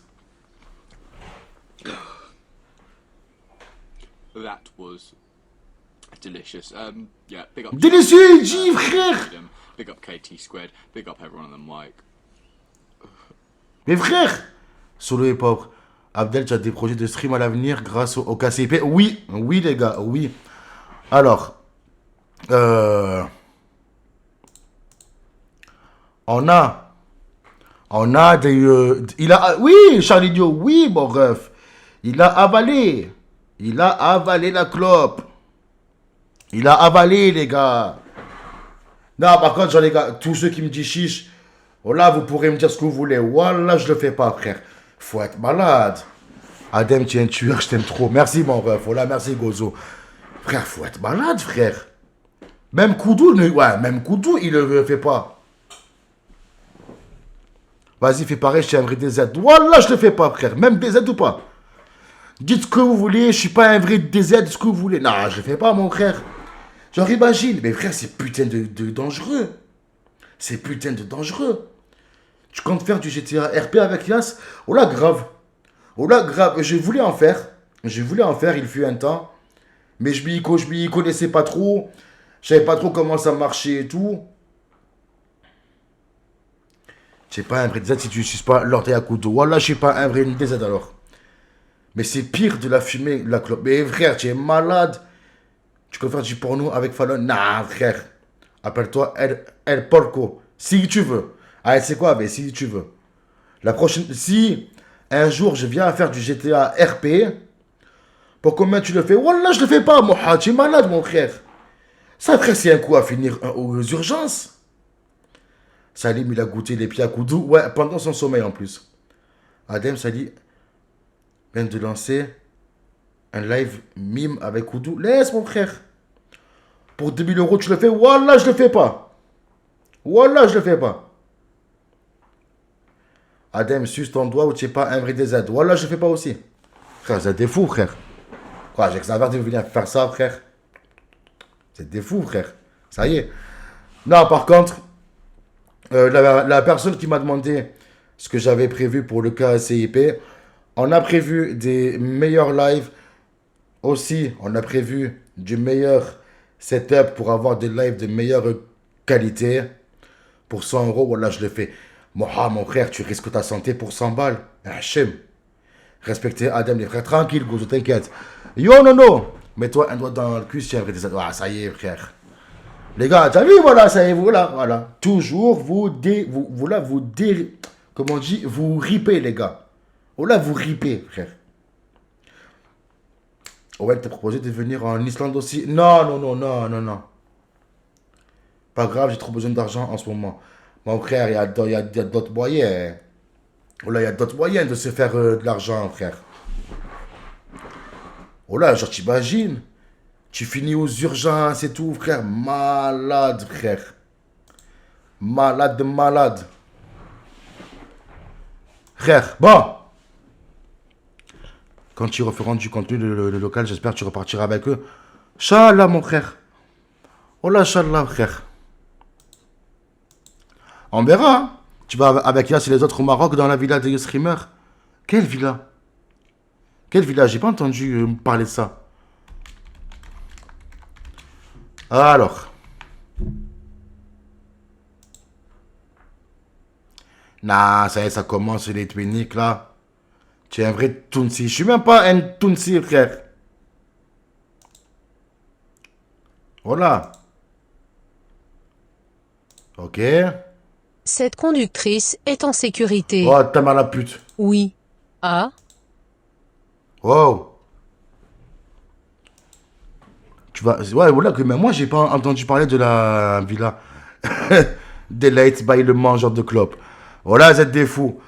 That was delicious. Yeah, big up.
Délicieux, il dit, frère!
Big up KT Squared. Big up everyone on the mic.
Mais frère! Solo et pauvre. Abdel, tu as des projets de stream à l'avenir grâce au KCIP? Oui, oui, les gars, oui. Alors, on a des... il a... Oui, Charlinho, oui, mon ref. Il a avalé la clope. Il a avalé, les gars. Non, par contre, genre, les gars, tous ceux qui me disent chiche, oh là, vous pourrez me dire ce que vous voulez. Voilà, je le fais pas, frère. Faut être malade. Adem, tu es un tueur, je t'aime trop. Merci, mon ref. Voilà, merci, Gozo. Frère, faut être malade, frère. Même Koudou, même Koudou, il le fait pas. Vas-y, fais pareil, je suis un vrai DZ. Voilà, je le fais pas, frère. Même DZ ou pas. Dites ce que vous voulez, je suis pas un vrai DZ, ce que vous voulez. Non, je le fais pas, mon frère. Genre, imagine. Mais frère, c'est putain de dangereux. C'est putain de dangereux. Tu comptes faire du GTA RP avec Yas? Oh là, grave. Oh là, grave. Je voulais en faire. Il fut un temps. Mais je m'y connaissais pas trop. Je savais pas trop comment ça marchait et tout. Je sais pas un vrai DZ si tu n'utilises pas l'orteil à couteau. Voilà, je sais pas un vrai DZ alors. Mais c'est pire de la fumée, la clope. Mais frère, tu es malade. Tu peux faire du porno avec Fallon? Nah, frère. Appelle-toi El Porco. Si tu veux. Ah, c'est quoi, mais si tu veux. La prochaine... Si un jour je viens à faire du GTA RP, pour combien tu le fais? Wallah, je le fais pas, Mohad. Tu es malade, mon frère. Ça, frère, c'est un coup à finir aux urgences. Salim, il a goûté les pieds à Koudou. Ouais, pendant son sommeil en plus. Adem, Salim vient de lancer un live mime avec Koudou. Laisse, mon frère. Pour 2000 euros, tu le fais? Wallah, je le fais pas. Wallah, je le fais pas. Adem, suce ton doigt ou tu n'es pas un vrai DZ. Wallah, je le fais pas aussi. Frère, vous êtes des fous, frère. Quoi, j'ai que ça va de venir faire ça, frère. Vous êtes des fous, frère. Ça y est. Non, par contre, la personne qui m'a demandé ce que j'avais prévu pour le KCIP, on a prévu des meilleurs lives. Aussi, on a prévu du meilleur setup pour avoir des lives de meilleure qualité. Pour 100 euros, voilà, je le fais. Moha, mon frère, tu risques ta santé pour 100 balles. Hachem. Respectez Adem, les frères. Tranquille, Gozo, t'inquiète. Yo, non. Mets-toi un doigt dans le cul si un vrai des... Ah, ça y est, frère. Les gars, t'as vu, voilà, ça y est, voilà. Toujours, comment on dit, vous ripez, les gars. Oh là, vous ripez, frère. Ouais, t'as proposé de venir en Islande aussi. Non. Pas grave, j'ai trop besoin d'argent en ce moment. Mon frère, il y a d'autres moyens. Oh là, il y a d'autres moyens de se faire de l'argent, frère. Oh là, genre, t'imagines? Tu finis aux urgences et tout, frère. Malade, frère. Malade. Frère, bon. Quand ils referont du contenu, le local, j'espère que tu repartiras avec eux. Inch'Allah, mon frère. Oh là, Inch'Allah, frère. On verra. Hein. Tu vas avec Yass et les autres au Maroc dans la villa des streamers. Quelle villa? J'ai pas entendu parler de ça. Alors. Nah, ça y est, ça commence les twiniques là. Tu es un vrai Tunsi. Je suis même pas un Tunsi, frère. Voilà. Ok.
Cette conductrice est en sécurité.
Oh, t'as mal à la pute.
Oui. Ah,
Wow. Tu vas. Ouais, voilà, que même moi, j'ai pas entendu parler de la villa. Delight by le mangeur de clopes. Voilà, vous êtes des fous.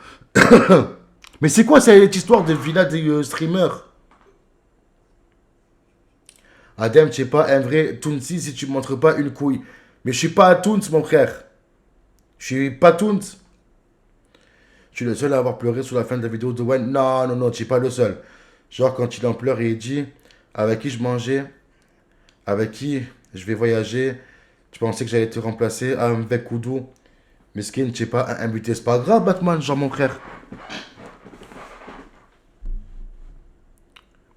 Mais c'est quoi cette histoire de villa des streamers? Adem, tu es pas un vrai Tunsi si tu montres pas une couille. Mais je suis pas à Tuns, mon frère. Je suis pas Tuns. Je suis le seul à avoir pleuré sur la fin de la vidéo de Wayne. Non, non, non, tu es pas le seul. Genre quand il en pleure et il dit avec qui je mangeais, avec qui je vais voyager. Tu pensais que j'allais te remplacer avec Koudou. Meskin, tu es pas un invité. C'est pas grave, Batman, genre mon frère.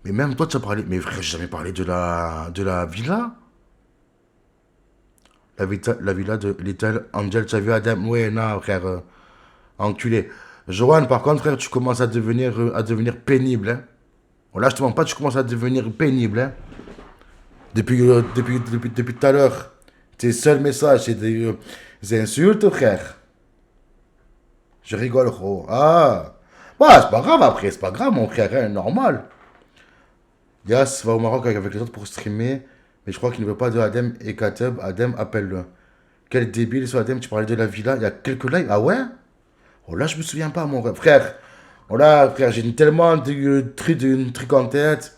Mais même toi, tu as parlé. Mais frère, j'ai jamais parlé de la villa. La villa de Little Angel. Tu as vu Adam? Ouais, non, frère. Enculé. Johan, par contre, frère, tu commences à devenir pénible. Hein. Oh, là, je te mens pas, tu commences à devenir pénible. Hein. Depuis tout à l'heure, tes seuls messages, c'est des insultes, frère. Je rigole, gros. Ah. Ouais, c'est pas grave après, c'est pas grave, mon frère, hein, normal. Yas va au Maroc avec les autres pour streamer, mais je crois qu'il ne veut pas de Adem et Kateb. Adem, appelle-le. Quel débile, sur Adem, tu parlais de la villa, il y a quelques lives. Ah ouais? Oh là, je me souviens pas, mon frère. Oh là, frère, j'ai tellement de trucs en tête.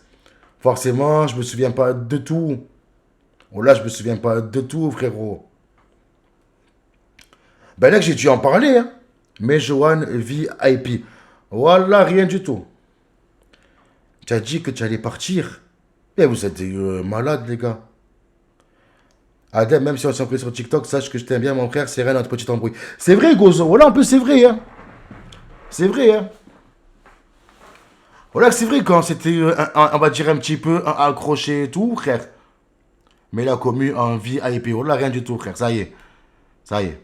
Forcément, je me souviens pas de tout. Oh là, je me souviens pas de tout, frérot. Ben là, que j'ai dû en parler, hein. Mais Johan VIP. Voilà, rien du tout. Tu as dit que tu allais partir. Eh, vous êtes malades, les gars. Adem, même si on s'est pris sur TikTok, sache que je t'aime bien, mon frère. C'est rien, notre petit embrouille. C'est vrai, Gozo. Voilà, en plus, c'est vrai, hein. C'est vrai, hein. Voilà, c'est vrai quand c'était, on va dire, un petit peu accroché et tout, frère. Mais il a commis en VIP. Voilà, rien du tout, frère. Ça y est. Ça y est.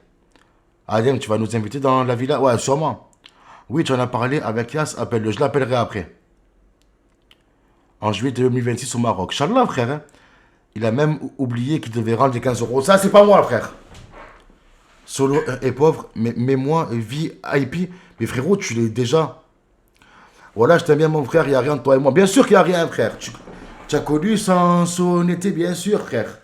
Adem, tu vas nous inviter dans la villa? Ouais, sûrement. Oui, tu en as parlé avec Yas. Appelle-le. Je l'appellerai après. En juillet 2026 au Maroc. Inch'Allah, frère. Hein. Il a même oublié qu'il devait rendre les 15 euros. Ça, c'est pas moi, frère. Solo et pauvre. Mais moi, VIP. Mais frérot, tu l'es déjà. Voilà, je t'aime bien, mon frère. Il n'y a rien de toi et moi. Bien sûr qu'il n'y a rien, frère. Tu as connu son honnêteté, bien sûr, frère.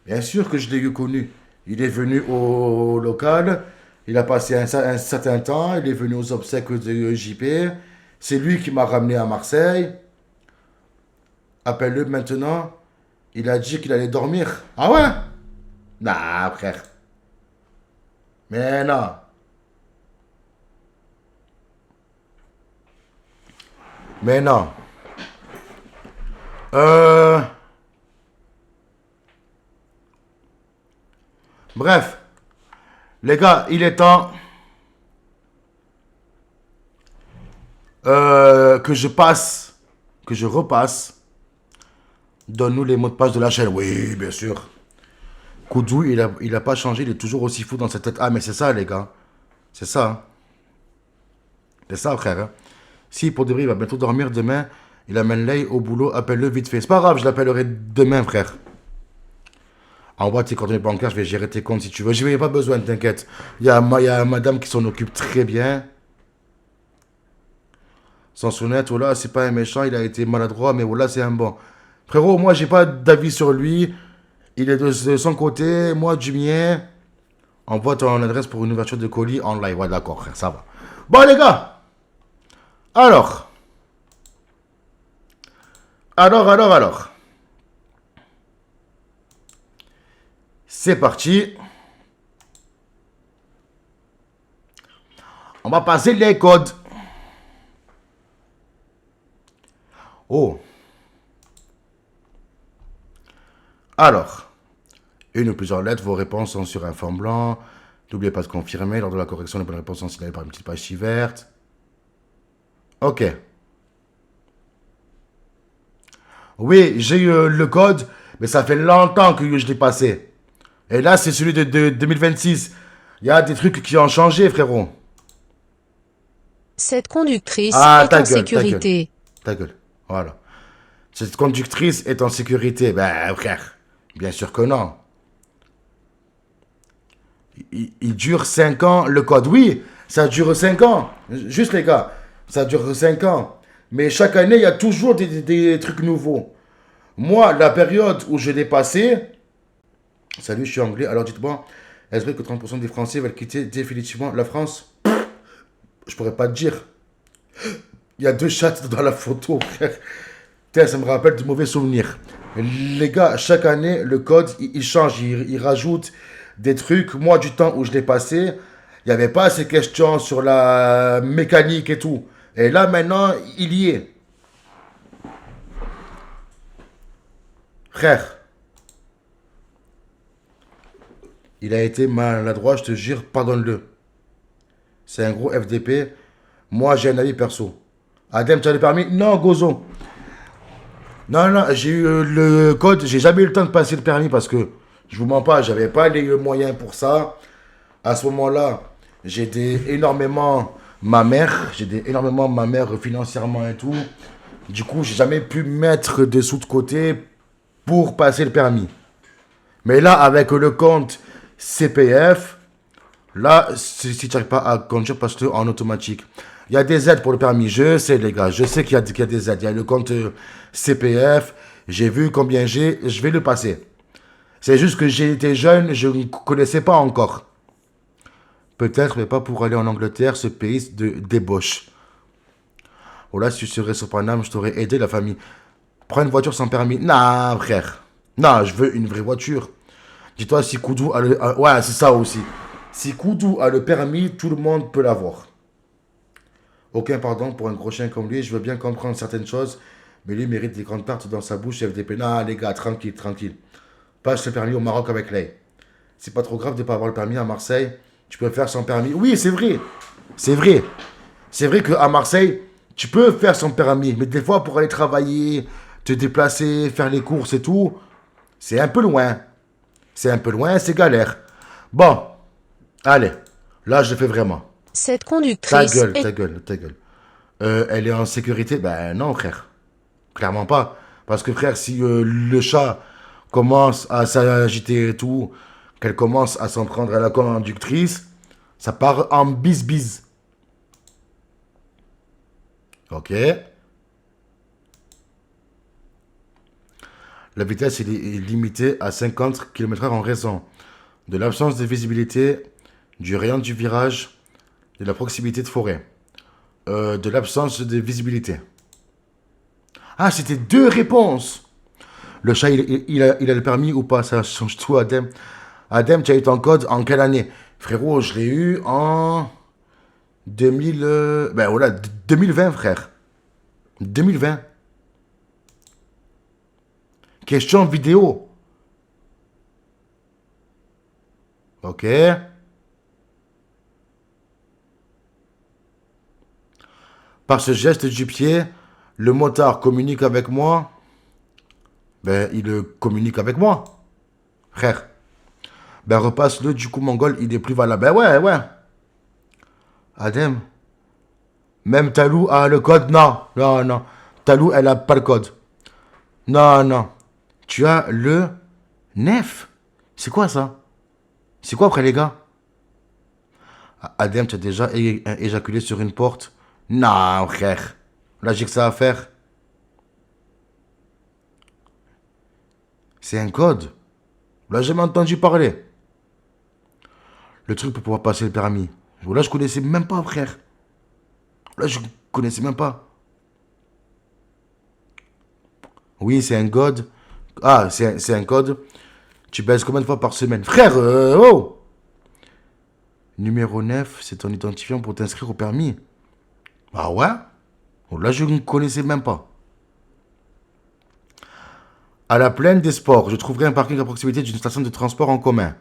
Bien sûr que je l'ai eu connu. Il est venu au local. Il a passé un certain temps. Il est venu aux obsèques de JP. C'est lui qui m'a ramené à Marseille. Appelle-le maintenant. Il a dit qu'il allait dormir. Ah ouais? Nah, frère. Mais non. Mais non. Bref. Les gars, il est temps que je repasse. Donne-nous les mots de passe de la chaîne. Oui, bien sûr. Koudou, il a pas changé. Il est toujours aussi fou dans sa tête. Ah, mais c'est ça, les gars. C'est ça. Hein. C'est ça, frère. Hein. Si, pour de vrai, il va bientôt dormir demain. Il amène Lay au boulot. Appelle-le vite fait. C'est pas grave, je l'appellerai demain, frère. Envoie tes coordonnées bancaires. Je vais gérer tes comptes si tu veux. Je n'ai pas besoin, t'inquiète. Il y a madame qui s'en occupe très bien. Sans sonnette, voilà, c'est pas un méchant. Il a été maladroit, mais voilà, c'est un bon. Frérot, moi, j'ai pas d'avis sur lui. Il est de son côté, moi du mien. Envoie ton adresse pour une ouverture de colis en live. Ouais, d'accord, frère, ça va. Bon, les gars. Alors. C'est parti. On va passer les codes. Oh. Alors, une ou plusieurs lettres, vos réponses sont sur un fond blanc. N'oubliez pas de confirmer. Lors de la correction, les bonnes réponses sont signalées par une petite page verte. Ok. Oui, j'ai eu le code, mais ça fait longtemps que je l'ai passé. Et là, c'est celui de 2026. Il y a des trucs qui ont changé, frérot.
Cette conductrice
Ah,
est
ta
en
gueule, ta
sécurité.
Ta gueule. Voilà. Cette conductrice est en sécurité. Ben, frère, bien sûr que non. Il dure 5 ans, le code. Oui, ça dure 5 ans. Juste, les gars, ça dure 5 ans. Mais chaque année, il y a toujours des trucs nouveaux. Moi, la période où je l'ai passé... Salut, je suis anglais. Alors, dites-moi, est-ce vrai que 30% des Français veulent quitter définitivement la France? Je pourrais pas te dire. Il y a 2 chats dans la photo, frère. Putain, ça me rappelle de mauvais souvenirs. Les gars, chaque année, le code, il change, il rajoute des trucs. Moi, du temps où je l'ai passé, il n'y avait pas ces questions sur la mécanique et tout. Et là, maintenant, il y est. Frère, il a été maladroit, je te jure, pardonne-le. C'est un gros FDP. Moi, j'ai un avis perso. Adem, tu as le permis? Non, Gozo. Non, j'ai eu le code. J'ai jamais eu le temps de passer le permis parce que, je vous mens pas, j'avais pas les moyens pour ça. À ce moment-là, j'aidais énormément ma mère. J'aidais énormément ma mère financièrement et tout. Du coup, j'ai jamais pu mettre des sous de côté pour passer le permis. Mais là, avec le compte CPF, là, si tu n'arrives pas à conduire, passe-le en automatique. Il y a des aides pour le permis, je sais les gars, je sais qu'il y a des aides. Il y a le compte CPF, j'ai vu combien j'ai, je vais le passer. C'est juste que j'ai été jeune, je ne connaissais pas encore. Peut-être, mais pas pour aller en Angleterre, ce pays de débauche. Oh là, si tu serais sur Paname, je t'aurais aidé la famille. Prends une voiture sans permis. Non, frère. Non, je veux une vraie voiture. Dis-toi, si Koudou a le... ouais, c'est ça aussi. Si Koudou a le permis, tout le monde peut l'avoir. Aucun pardon pour un gros chien comme lui. Je veux bien comprendre certaines choses, mais lui mérite des grandes tartes dans sa bouche, FDP. Non, les gars, tranquille, tranquille. Passe le permis au Maroc avec l'AI. C'est pas trop grave de ne pas avoir le permis à Marseille. Tu peux faire sans permis. Oui, c'est vrai. C'est vrai. C'est vrai qu'à Marseille, tu peux faire sans permis. Mais des fois, pour aller travailler, te déplacer, faire les courses et tout, c'est un peu loin. C'est un peu loin, c'est galère. Bon, allez. Là, je le fais vraiment.
Cette
Ta
conductrice
gueule,
est...
ta gueule, ta gueule. Elle est en sécurité? Ben non, frère. Clairement pas. Parce que, frère, si le chat commence à s'agiter et tout, qu'elle commence à s'en prendre à la conductrice, ça part en bis-bis. Ok. La vitesse est limitée à 50 km/h en raison de l'absence de visibilité, du rayon du virage, de la proximité de forêt, de l'absence de visibilité. Ah, c'était 2 réponses. Le chat, il a le permis ou pas? Ça change tout, Adem. Adem, tu as eu ton code en quelle année? Frérot, je l'ai eu en 2000... ben voilà, 2020, frère. 2020. Question vidéo. Ok. Par ce geste du pied, le motard communique avec moi. Ben, il communique avec moi. Frère. Ben, repasse-le, du coup, mongol, il est plus valable. Ben, ouais. Adem. Même Talou a le code? Non. Talou, elle a pas le code. Non. Tu as le nef. C'est quoi ça? C'est quoi après, les gars? Adem, tu as déjà éjaculé sur une porte? Non, frère. Là, j'ai que ça à faire. C'est un code. Là, j'ai jamais entendu parler. Le truc pour pouvoir passer le permis. Là, je connaissais même pas, frère. Là, je connaissais même pas. Oui, c'est un code. Ah, c'est un code. Tu baises combien de fois par semaine? Frère, oh! Numéro 9, c'est ton identifiant pour t'inscrire au permis. Ah ouais? Oh, là, je ne connaissais même pas. À la plaine des sports, je trouverai un parking à proximité d'une station de transport en commun.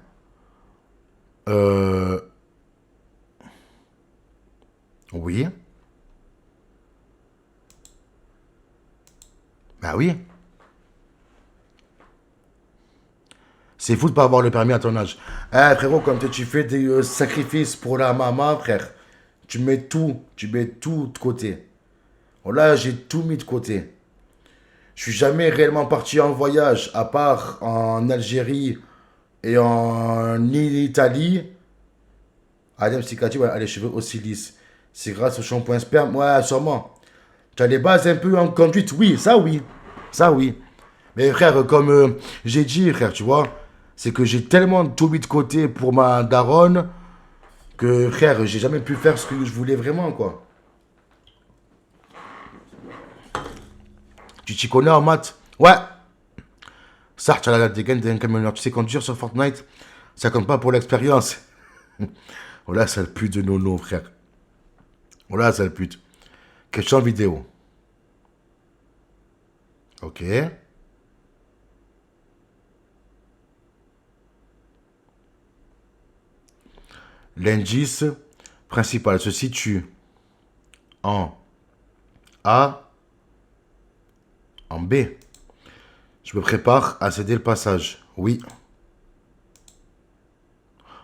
Oui. Bah oui. C'est fou de pas avoir le permis à ton âge. Eh frérot, comme tu fais des sacrifices pour la maman, frère. tu mets tout de côté. Oh là, j'ai tout mis de côté. Je suis jamais réellement parti en voyage, à part en Algérie et en Italie. Adem Sikati, ouais, a les cheveux aussi lisses. C'est grâce au shampoing sperme, ouais, sûrement. Tu as les bases un peu en conduite, oui, ça oui. Ça oui. Mais frère, comme j'ai dit, frère, tu vois, c'est que j'ai tellement tout mis de côté pour ma daronne que, frère, j'ai jamais pu faire ce que je voulais vraiment, quoi. Tu t'y connais en maths? Ouais. Ça, tu as la dégaine d'un camionneur. Tu sais conduire sur Fortnite, ça compte pas pour l'expérience. Oh là, sale pute de nono, frère. Oh là, sale pute. Question vidéo. Ok. L'indice principal se situe en A, en B. Je me prépare à céder le passage. Oui.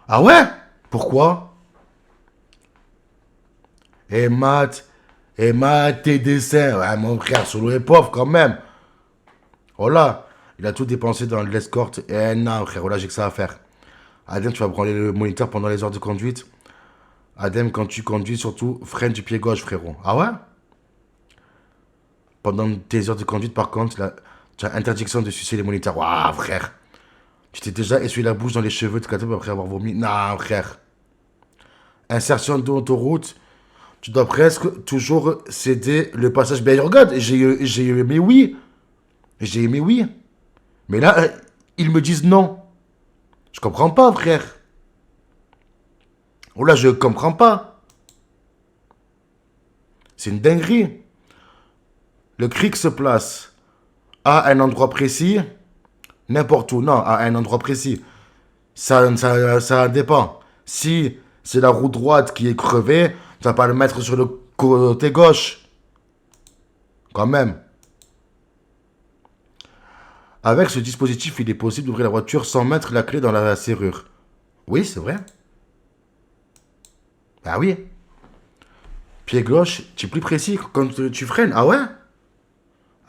Ah ouais? Pourquoi? Tes dessins. Ouais, mon frère, Solo est pauvre quand même. Oh là, il a tout dépensé dans l'escorte. Eh non, frère, oh là, j'ai que ça à faire. Adem, tu vas branler le moniteur pendant les heures de conduite. Adem, quand tu conduis, surtout, freine du pied gauche, frérot. Ah ouais? Pendant tes heures de conduite, par contre, là, tu as interdiction de sucer les moniteurs. Waouh, frère. Tu t'es déjà essuyé la bouche dans les cheveux de Katem après avoir vomi. Non, frère. Insertion d'autoroute. Tu dois presque toujours céder le passage. Ben, regarde, j'ai aimé oui. J'ai aimé oui. Mais là, ils me disent non. Je comprends pas, frère. Oh là, je comprends pas. C'est une dinguerie. Le cric se place à un endroit précis, n'importe où, non, à un endroit précis. Ça dépend. Si c'est la roue droite qui est crevée, tu vas pas le mettre sur le côté gauche. Quand même. Avec ce dispositif, il est possible d'ouvrir la voiture sans mettre la clé dans la serrure. Oui, c'est vrai. Ah oui. Pied gauche, tu es plus précis quand tu freines. Ah ouais?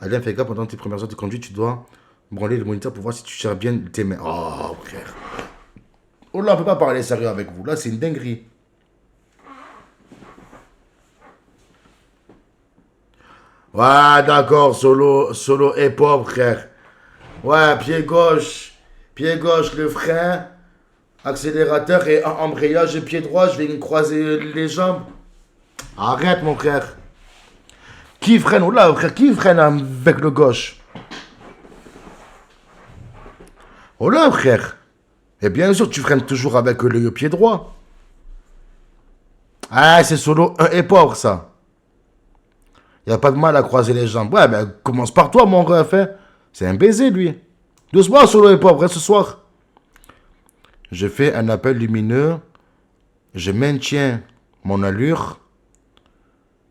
Alain, fais gaffe, pendant tes premières heures de conduite, tu dois branler le moniteur pour voir si tu gères bien tes mains. Oh, frère. Oh là, on peut pas parler sérieux avec vous. Là, c'est une dinguerie. Ouais, d'accord, solo est pauvre, frère. Ouais, pied gauche, le frein, accélérateur et embrayage, pied droit, je vais me croiser les jambes. Arrête, mon frère. Qui freine, oh là, frère, qui freine avec le gauche? Oh là, frère. Et bien sûr, tu freines toujours avec le pied droit. Ah, c'est solo et pauvre, ça. Il n'y a pas de mal à croiser les jambes. Ouais, ben, commence par toi, mon ref, hein. C'est un baiser, lui. Doucement, solo et pauvre, hein, ce soir. Je fais un appel lumineux. Je maintiens mon allure.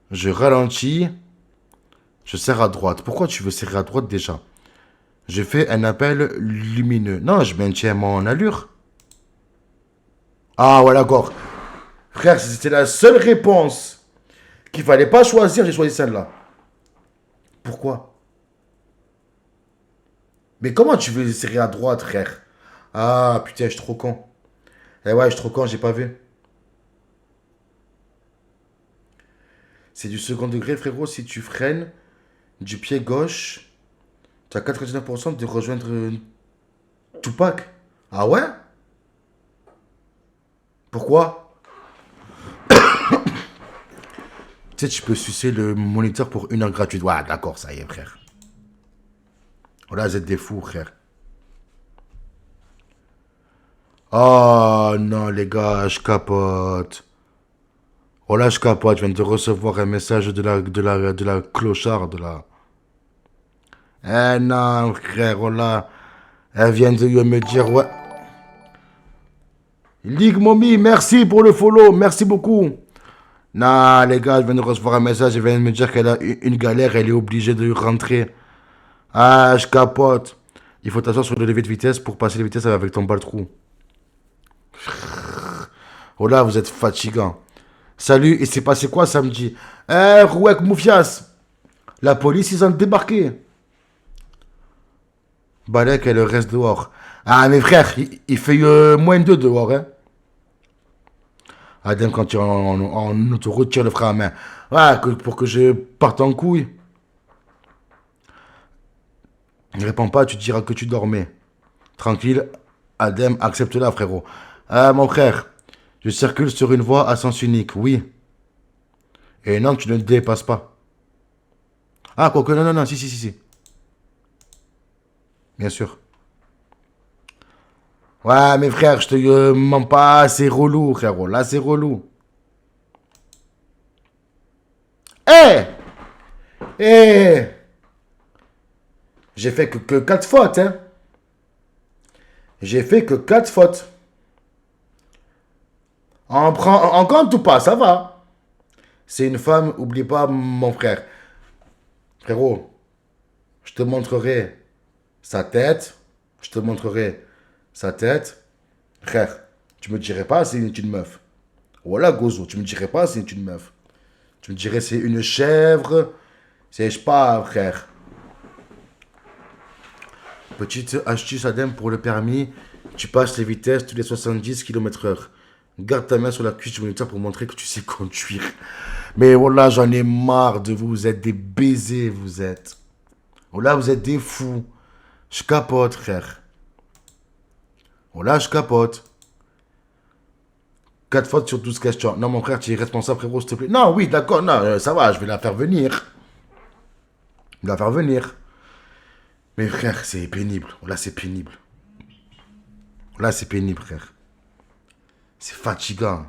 Je ralentis. Je serre à droite. Pourquoi tu veux serrer à droite déjà? Je fais un appel lumineux. Non, je maintiens mon allure. Ah, ouais, d'accord. Frère, si c'était la seule réponse qu'il fallait pas choisir, j'ai choisi celle-là. Pourquoi? Mais comment tu veux serrer à droite, frère? Ah, putain, je suis trop con. Eh ouais, je suis trop con, j'ai pas vu. C'est du second degré, frérot, si tu freines du pied gauche, tu as 99% de rejoindre Tupac. Ah ouais? Pourquoi? Tu sais, tu peux sucer le moniteur pour 1 heure gratuite. Ouais, d'accord, ça y est, frère. Oh là, vous êtes des fous, frère. Oh non, les gars, je capote. Oh là, je capote. Je viens de recevoir un message de la clocharde, là. Eh non, frère, oh là. Elle vient de me dire, ouais. Ligue Mommy, merci pour le follow. Merci beaucoup. Non, les gars, je viens de recevoir un message. Elle vient de me dire qu'elle a une galère. Elle est obligée de rentrer. Ah, je capote. Il faut t'asseoir sur le levier de vitesse pour passer les vitesses avec ton baltrou. Oh là, vous êtes fatigant. Salut, il s'est passé quoi samedi? Eh, Rouek Moufias. La police, ils ont débarqué. Balek, elle reste dehors. Ah, mes frères, il fait -2 dehors, hein. Adem, quand tu es en autoroute, tire le frein à main. Ouais, pour que je parte en couille. Ne réponds pas, tu diras que tu dormais. Tranquille, Adem, accepte-la, frérot. Ah, mon frère, je circule sur une voie à sens unique, oui. Et non, tu ne dépasses pas. Ah, quoique, non, non, non, si. Bien sûr. Ouais, mes frères, je te mens pas, c'est relou, frérot. Là, c'est relou. Eh! Eh! J'ai fait que 4 fautes, hein. J'ai fait que 4 fautes. En compte ou pas, ça va. C'est une femme, oublie pas, mon frère. Frérot, je te montrerai sa tête. Je te montrerai sa tête. Frère, tu me dirais pas c'est une meuf. Voilà, Gozo, tu me dirais pas c'est une meuf. Tu me dirais c'est une chèvre. C'est je sais pas, frère. Petite astuce Adem pour le permis. Tu passes les vitesses tous les 70 km/h. Garde ta main sur la cuisse du moniteur pour montrer que tu sais conduire. Mais voilà, j'en ai marre de vous. Vous êtes des baisers, vous êtes. Voilà, vous êtes des fous. Je capote, frère. Voilà, je capote. 4 fautes sur 12 questions. Non, mon frère, tu es responsable, frérot, s'il te plaît. Non, oui, d'accord, non, ça va, je vais la faire venir. Je vais la faire venir. Mais frère, c'est pénible. Là, c'est pénible. Là, c'est pénible, frère. C'est fatigant.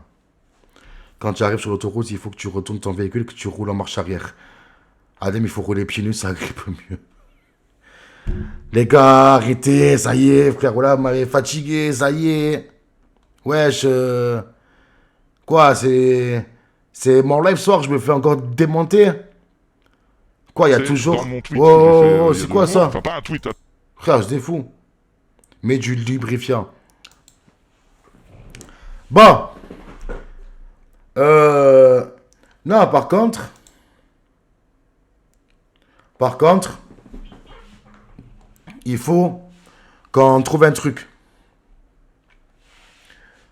Quand tu arrives sur l'autoroute, il faut que tu retournes ton véhicule, que tu roules en marche arrière. Adem, il faut rouler pieds nus, ça agrippe mieux. Les gars, arrêtez, ça y est, frère, voilà, vous m'avez fatigué, ça y est. Wesh, quoi, c'est mon live soir, je me fais encore démonter. Quoi, il y a toujours...
Dans mon tweet,
Oh, c'est quoi ça?
Enfin, pas un tweet.
Frère, je fou. Mets du lubrifiant. Bon. Non, par contre, il faut qu'on trouve un truc.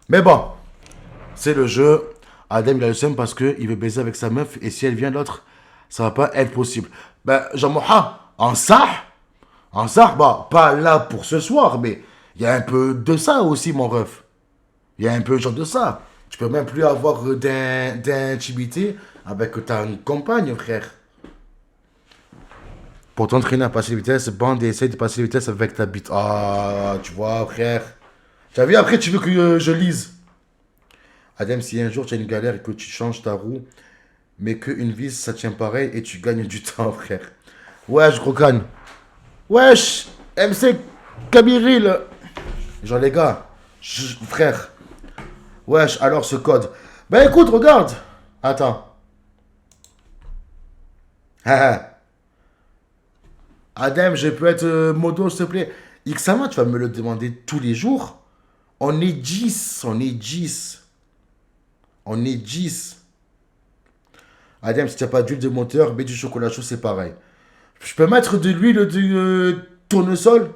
Mais bon, c'est le jeu. Adem, il a le seum parce qu'il veut baiser avec sa meuf. Et si elle vient l'autre, ça va pas être possible. Ben, Jean-Moha, en ça, bah, pas là pour ce soir, mais il y a un peu de ça aussi, mon ref. Il y a un peu genre de ça. Tu peux même plus avoir d'intimité avec ta compagne, frère. Pour t'entraîner à passer les vitesses, bande et essaye de passer les vitesses avec ta bite. Ah, tu vois, frère. Tu as vu, après, tu veux que je lise. Adem, si un jour tu as une galère et que tu changes ta roue, mais qu'une vis, ça tient pareil et tu gagnes du temps, frère. Wesh, gros canne. Wesh, MC Kabiril. Genre, les gars, frère. Wesh, alors ce code. Ben écoute, regarde. Attends. Adem, je peux être modo, s'il te plaît. Xama, tu vas me le demander tous les jours. On est 10. Adem, si tu n'as pas d'huile de moteur, mets du chocolat chaud, c'est pareil. Je peux mettre de l'huile de tournesol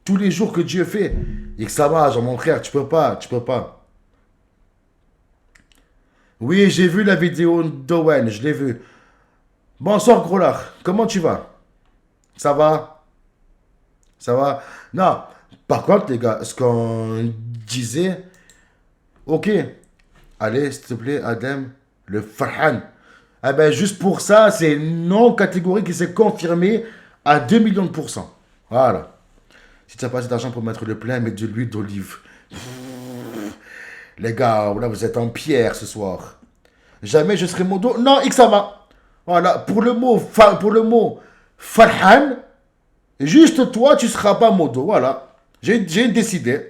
tous les jours que Dieu fait. Xama, genre mon frère, tu peux pas. Oui, j'ai vu la vidéo d'Owen, je l'ai vu. Bonsoir, gros lard. Comment tu vas? Ça va? Non. Par contre, les gars, ce qu'on disait... Ok. Allez, s'il te plaît, Adem, le Farhan. Eh ben, juste pour ça, c'est une non-catégorie qui s'est confirmée à 2 millions de %. Voilà. Si tu n'as pas assez d'argent pour mettre le plein, mets de l'huile d'olive. Les gars, là, vous êtes en pierre ce soir. Jamais je serai modo. Non, Xama. Voilà, pour le mot Farhan, juste toi, tu ne seras pas modo. Voilà. J'ai décidé.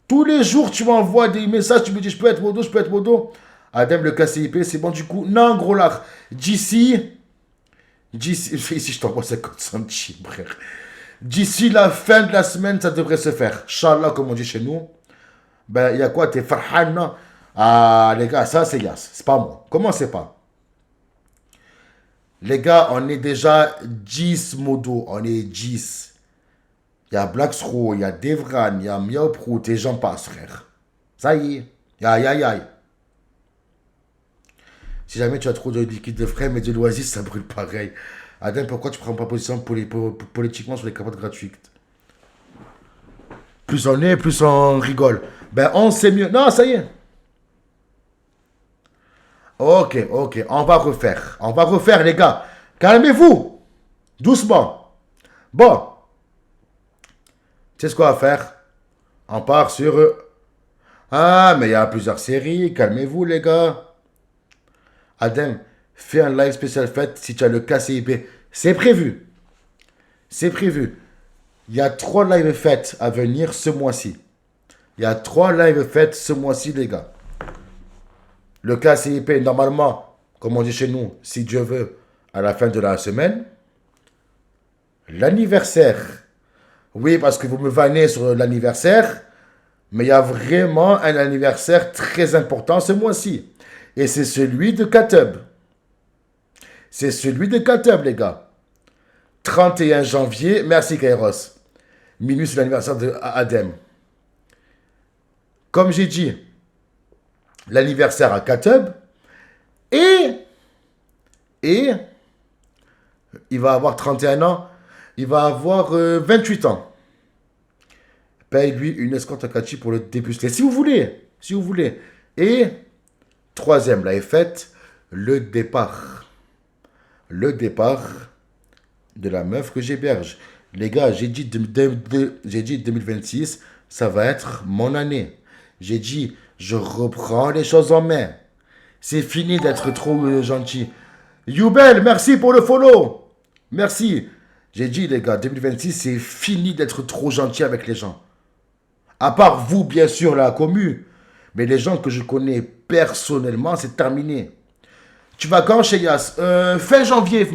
Tous les jours, tu m'envoies des messages, tu me dis, je peux être modo. Adem, le KCIP, c'est bon du coup. Non, gros lard. D'ici, ici, je t'envoie 50 centimes, frère. D'ici la fin de la semaine, ça devrait se faire. Inch'Allah, comme on dit chez nous. Ben, il y a quoi, t'es Farhan, non? Ah, les gars, ça, c'est Yas. C'est pas moi. Commencez pas. Les gars, on est déjà 10 modos. On est 10. Il y a Blacksrow, il y a Devran, il y a Miaoprout et j'en passe, frère. Ça y est. Aïe, aïe, aïe. Si jamais tu as trop de liquide de frais, mais de l'oasis, ça brûle pareil. Adam, pourquoi tu prends pas position politiquement sur les capotes gratuites? Plus on est, plus on rigole. Ben, on sait mieux. Non, ça y est. Ok, ok. On va refaire. On va refaire, les gars. Calmez-vous. Doucement. Bon. Tu sais ce qu'on va faire? On part sur... Ah, mais il y a plusieurs séries. Calmez-vous, les gars. Adam, fais un live spécial fête si tu as le KCIP. C'est prévu. C'est prévu. Il y a 3 live fêtes à venir ce mois-ci. Il y a 3 live fêtes ce mois-ci, les gars. Le KCIP, normalement, comme on dit chez nous, si Dieu veut, à la fin de la semaine. L'anniversaire. Oui, parce que vous me vannez sur l'anniversaire. Mais il y a vraiment un anniversaire très important ce mois-ci. Et c'est celui de Katub. C'est celui de Katub, les gars. 31 janvier. Merci, Kairos. Minuit, c'est l'anniversaire de Adem. Comme j'ai dit, l'anniversaire à Katub. Et il va avoir 31 ans. Il va avoir 28 ans. Paye-lui une escorte à Kachi pour le dépuceler. Si vous voulez. Si vous voulez. Et... 3e, là est faite, le départ. Le départ de la meuf que j'héberge. Les gars, j'ai dit 2026, ça va être mon année. J'ai dit, je reprends les choses en main. C'est fini d'être trop gentil. Youbel, merci pour le follow. Merci. J'ai dit, les gars, 2026, c'est fini d'être trop gentil avec les gens. À part vous, bien sûr, la commu. Mais les gens que je connais personnellement, c'est terminé. Tu vas quand chez Yas? Fin janvier,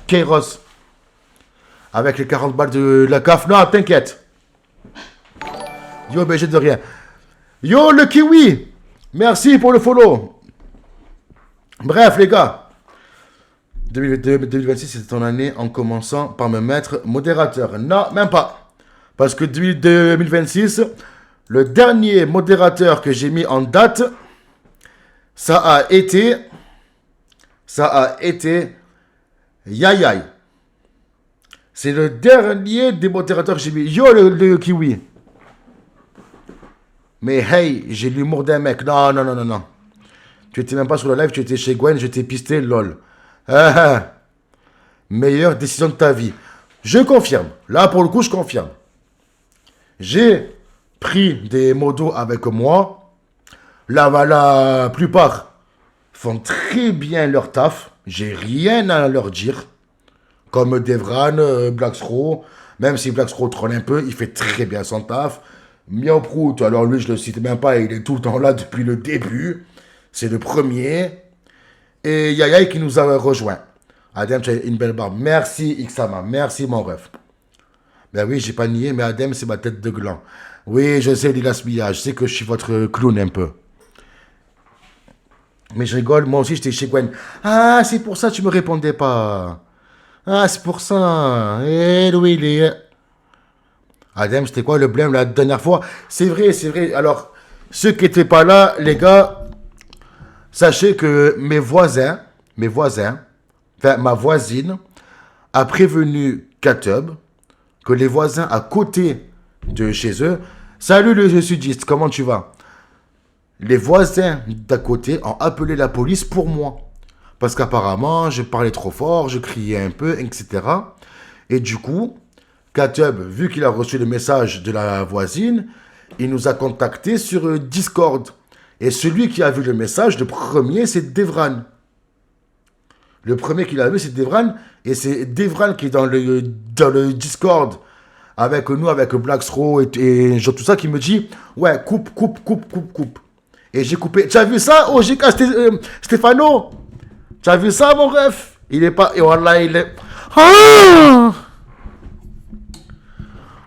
Kairos. Avec les 40 balles de la CAF. Non, t'inquiète. Yo, ben j'ai de rien. Yo, le kiwi. Merci pour le follow. Bref, les gars. 2026, c'est ton année en commençant par me mettre modérateur. Non, même pas. Parce que 2026... Le dernier modérateur que j'ai mis en date, ça a été Yayay. C'est le dernier des modérateurs que j'ai mis. Yo, le kiwi. Mais hey, j'ai l'humour d'un mec. Non, non, non, non, non. Tu étais même pas sur le live, tu étais chez Gwen, je t'ai pisté, lol. Meilleure décision de ta vie. Je confirme. Là, pour le coup, je confirme. J'ai pris des modos avec moi. La plupart font très bien leur taf. J'ai rien à leur dire. Comme Devran, Blacksrow. Même si Blacksrow troll un peu, il fait très bien son taf. Miaoprout, alors lui, je le cite même pas. Il est tout le temps là depuis le début. C'est le premier. Et Yaya qui nous a rejoint. Adem, tu as une belle barbe. Merci, Xama. Merci, mon ref. Ben oui, j'ai pas nié, mais Adem, c'est ma tête de gland. Oui, je sais, Lilas Mia, je sais que je suis votre clown un peu. Mais je rigole, moi aussi j'étais chez Gwen. Ah, c'est pour ça que tu me répondais pas. Ah, c'est pour ça. Eh, oui, les... Adem, c'était quoi le blême la dernière fois? C'est vrai, c'est vrai. Alors, ceux qui n'étaient pas là, les gars, sachez que mes voisins, enfin ma voisine, a prévenu Katub que les voisins à côté de chez eux... Salut le sudiste, comment tu vas? Les voisins d'à côté ont appelé la police pour moi. Parce qu'apparemment, je parlais trop fort, je criais un peu, etc. Et du coup, Katub, vu qu'il a reçu le message de la voisine, il nous a contactés sur Discord. Et celui qui a vu le message, le premier, c'est Devran. Le premier qu'il a vu, c'est Devran. Et c'est Devran qui est dans le Discord avec nous, avec Blacksrow et tout ça, qui me dit, ouais, coupe. Et j'ai coupé. Tu as vu ça, OGK Stéphano? Tu as vu ça, mon ref? Il est pas... Et voilà, il est... Oh!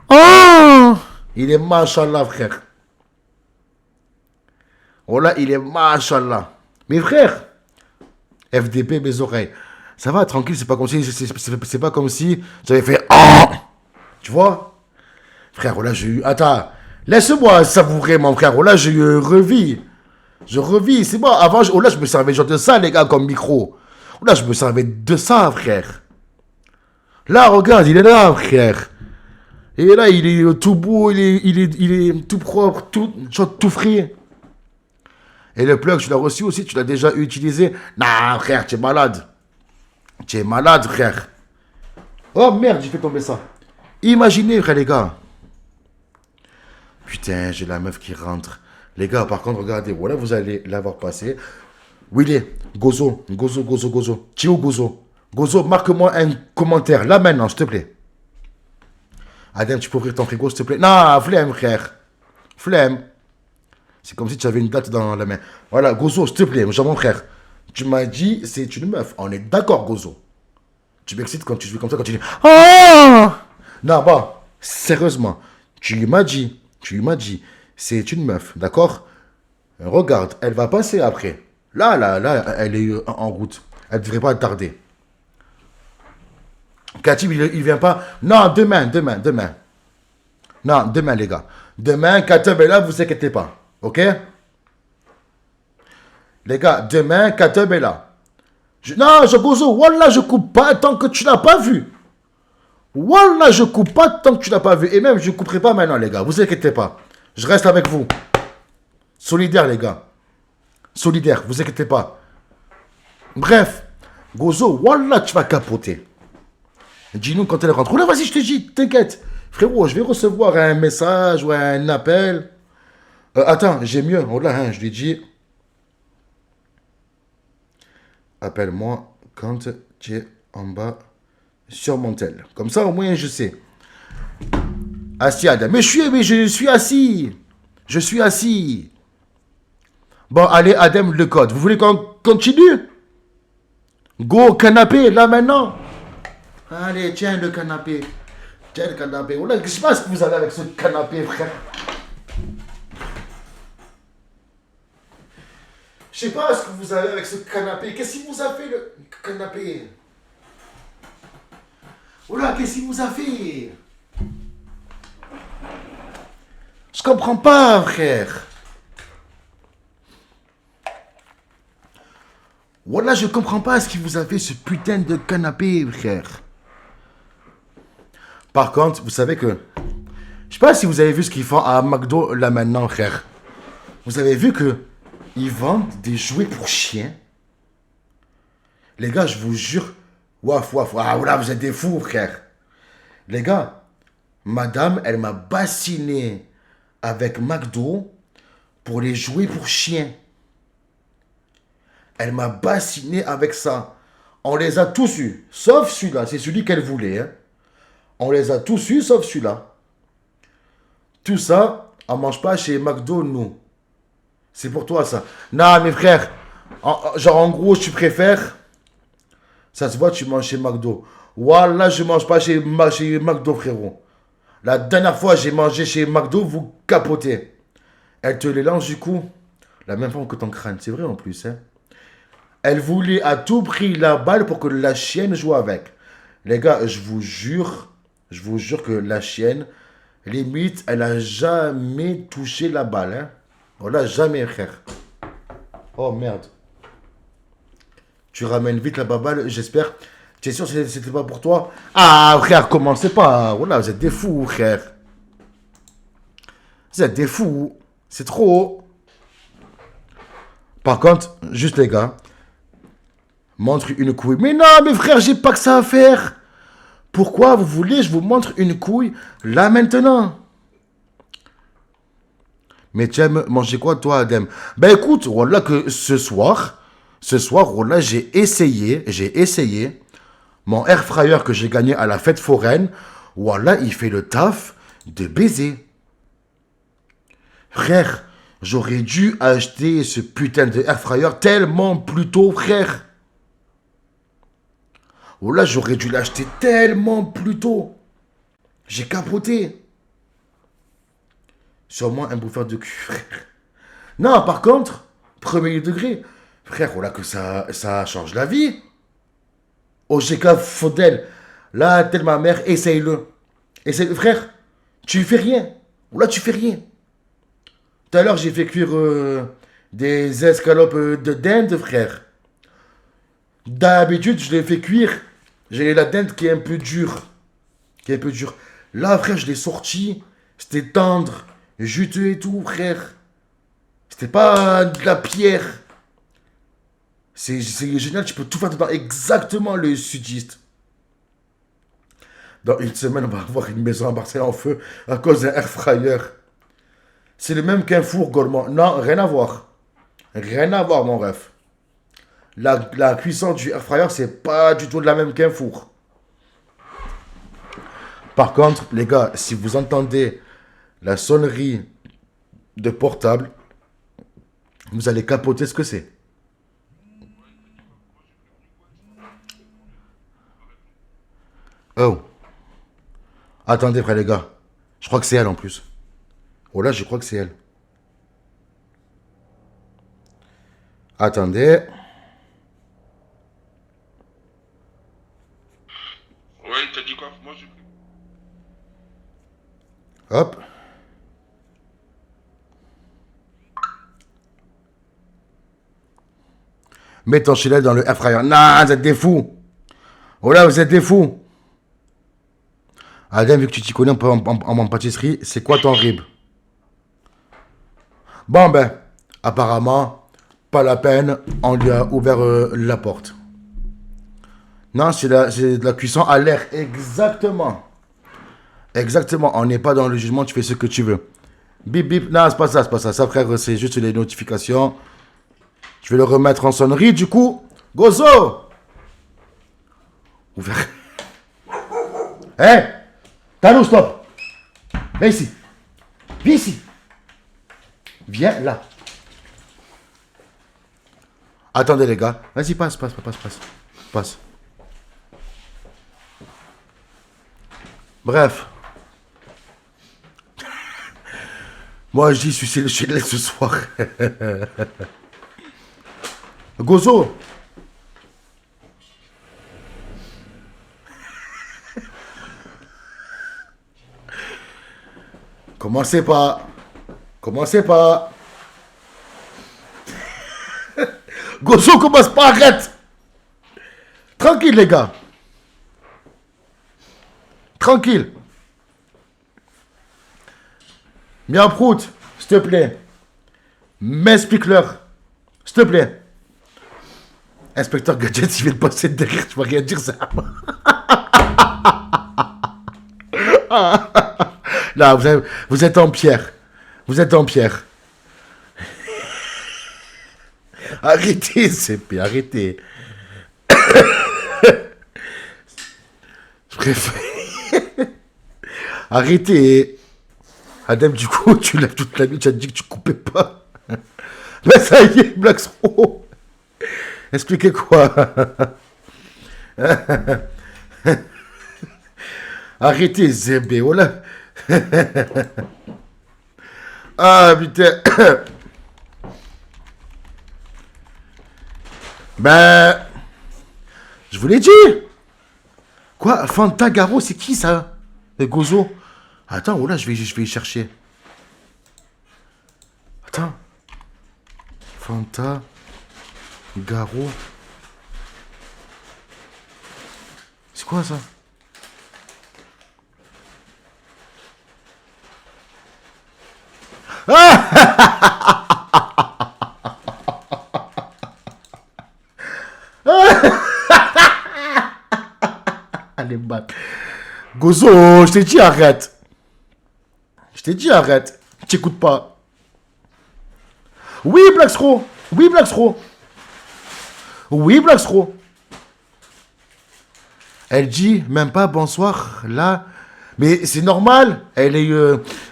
Oh! Il est machallah, frère. Oh là, il est machallah. Mes frères, FDP, mes oreilles. Ça va, tranquille, c'est pas comme si, c'est pas comme si j'avais fait ah. Tu vois? Frère, oh là, j'ai eu. Attends, laisse-moi savourer, mon frère. Oh là, j'ai eu revis. Je revis, c'est bon. Avant, oh là, je me servais genre de ça, les gars, comme micro. Oh là, je me servais de ça, frère. Là, regarde, il est là, frère. Et là, il est tout beau, il est tout propre, tout frais. Et le plug, tu l'as reçu aussi, tu l'as déjà utilisé. Non, frère, tu es malade. Tu es malade, frère. Oh merde, j'ai fait tomber ça. Imaginez, frère, les gars. Putain, j'ai la meuf qui rentre. Les gars, par contre, regardez, voilà, vous allez l'avoir passé. Où il est? Gozo. Tu es où, Gozo? Gozo, marque-moi un commentaire, là maintenant, s'il te plaît. Adem, tu peux ouvrir ton frigo, s'il te plaît? Non, flemme, frère. Flemme. C'est comme si tu avais une date dans la main. Voilà, Gozo, s'il te plaît, mon frère. Tu m'as dit, c'est une meuf. On est d'accord, Gozo. Tu m'excites quand tu fais comme ça, quand tu dis oh! Non, bah, sérieusement. Tu m'as dit, c'est une meuf, d'accord? Regarde, elle va passer après. Là, elle est en route. Elle ne devrait pas tarder. Katib, il vient pas. Non, demain. Non, demain, les gars. Demain, Katib est là, vous inquiétez pas. Ok? Les gars, demain, Katib est là. Non, je gozo. Wallah, je coupe pas tant que tu l'as pas vu. Wallah, je coupe pas tant que tu l'as pas vu. Et même, je couperai pas maintenant, les gars. Vous inquiétez pas. Je reste avec vous. Solidaire, les gars. Solidaire, vous inquiétez pas. Bref, Gozo, Wallah, tu vas capoter. Dis-nous quand elle rentre. Là, vas-y, je te dis, t'inquiète. Frérot, je vais recevoir un message ou un appel. Attends, j'ai mieux. Oh là, hein, je lui dis. Appelle-moi quand tu es en bas sur mon tel. Comme ça, au moins, je sais. Assis, Adam. Mais je suis assis. Je suis assis. Bon, allez, Adam, le code. Vous voulez qu'on continue? Go, canapé, là, maintenant. Allez, tiens le canapé. Tiens le canapé. Oh là, qu'est-ce qui se passe que vous avez avec ce canapé, frère? Je sais pas ce que vous avez avec ce canapé. Qu'est-ce qui vous a fait le canapé? Oh là, qu'est-ce qui vous a fait? Je comprends pas, frère. Voilà, je comprends pas ce qui vous a fait ce putain de canapé, frère. Par contre, vous savez que... Je sais pas si vous avez vu ce qu'ils font à McDo là maintenant, frère. Vous avez vu que ils vendent des jouets pour chiens. Les gars, je vous jure... Waf. Ah, voilà, vous êtes des fous, frère. Les gars, madame, elle m'a bassiné avec McDo pour les jouets pour chiens. Elle m'a bassiné avec ça. On les a tous eus, sauf celui-là. C'est celui qu'elle voulait. Hein. On les a tous eus, sauf celui-là. Tout ça, on ne mange pas chez McDo, nous. C'est pour toi, ça. Non, mes frères, en gros, tu préfères... Ça se voit, tu manges chez McDo. Wallah, je ne mange pas chez McDo, frérot. La dernière fois, j'ai mangé chez McDo, vous capotez. Elle te les lance du coup. La même forme que ton crâne. C'est vrai en plus, hein. Elle voulait à tout prix la balle pour que la chienne joue avec. Les gars, je vous jure que la chienne, limite, elle a jamais touché la balle. Hein. Voilà, jamais, frère. Oh, merde. Tu ramènes vite la baballe, j'espère. Tu es sûr que c'était pas pour toi? Ah, frère, commencez pas. Voilà, vous êtes des fous, frère. Vous êtes des fous. C'est trop. Par contre, juste les gars, montre une couille. Mais non, mes frères, j'ai pas que ça à faire. Pourquoi vous voulez, je vous montre une couille là maintenant? Mais tu aimes manger quoi, toi, Adem? Ben écoute, voilà que ce soir, voilà, j'ai essayé mon air fryer que j'ai gagné à la fête foraine. Voilà, il fait le taf de baiser. Frère, j'aurais dû acheter ce putain de air fryer tellement plus tôt, frère. Oh là, j'aurais dû l'acheter tellement plus tôt. J'ai capoté. Sûrement un bouffeur de cul, frère. Non, par contre, premier degré, frère, voilà que ça change la vie. OGK Faudel, là, telle ma mère, essaye-le. Essaye, frère, tu fais rien. Ou là, tu fais rien. Tout à l'heure, j'ai fait cuire des escalopes de dinde, frère. D'habitude, je les fais cuire. J'ai la dinde qui est un peu dure. Qui est un peu dure. Là, frère, je l'ai sorti. C'était tendre, juteux et tout, frère. C'était pas de la pierre. C'est génial, tu peux tout faire dedans. Exactement le sudiste. Dans une semaine, on va avoir une maison à Marseille en feu à cause d'un air fryer. C'est le même qu'un four gourmand. Non, rien à voir. Rien à voir, mon ref. La cuisson du air fryer, c'est pas du tout de la même qu'un four. Par contre, les gars, si vous entendez la sonnerie de portable, vous allez capoter ce que c'est. Oh. Attendez, frère, les gars. Je crois que c'est elle en plus. Oh là, je crois que c'est elle. Attendez.
Ouais, t'as dit quoi? Moi, je...
Hop. Mets ton filet dans le air fryer. Non, vous êtes des fous. Oh là, vous êtes des fous. Adem, vu que tu t'y connais en pâtisserie, c'est quoi ton rib? Bon ben, apparemment, pas la peine, on lui a ouvert la porte. Non, c'est de la cuisson à l'air, exactement. Exactement, on n'est pas dans le jugement, tu fais ce que tu veux. Bip bip, non, c'est pas ça, c'est pas ça. Ça, frère, c'est juste les notifications. Je vais le remettre en sonnerie, du coup. Gozo! Ouvert. Hé! Hey, Tano, stop! Viens ici. Viens ici. Viens là. Attendez, les gars. Vas-y, passe. Passe. Bref. Moi, je dis, sucer le chélet ce soir. Gozo. Commencez pas. Gozo, commence pas, arrête. Tranquille, les gars. Tranquille. Miaprout, s'il te plaît. M'explique-leur. S'il te plaît. Inspecteur Gadget, il vient de passer derrière, tu vas rien dire ça. Là, vous êtes en pierre. Arrêtez, CP, arrêtez. Je préfère. Arrêtez. Adem, du coup, tu lèves toute la nuit, tu as dit que tu coupais pas. Mais ça y est, Blackstro. Expliquez quoi. Arrêtez, Zébé, voilà. Ah, putain. Ben, je vous l'ai dit. Quoi, Fantagaro, c'est qui ça? Gozo. Attends, oh là, je vais y chercher. Attends. Fantagaro. C'est quoi ça? Allez, bat. Gozo, je t'ai dit arrête. Tu t'écoutes pas. Oui, Blackstro. Elle dit même pas bonsoir, là. Mais c'est normal. Elle est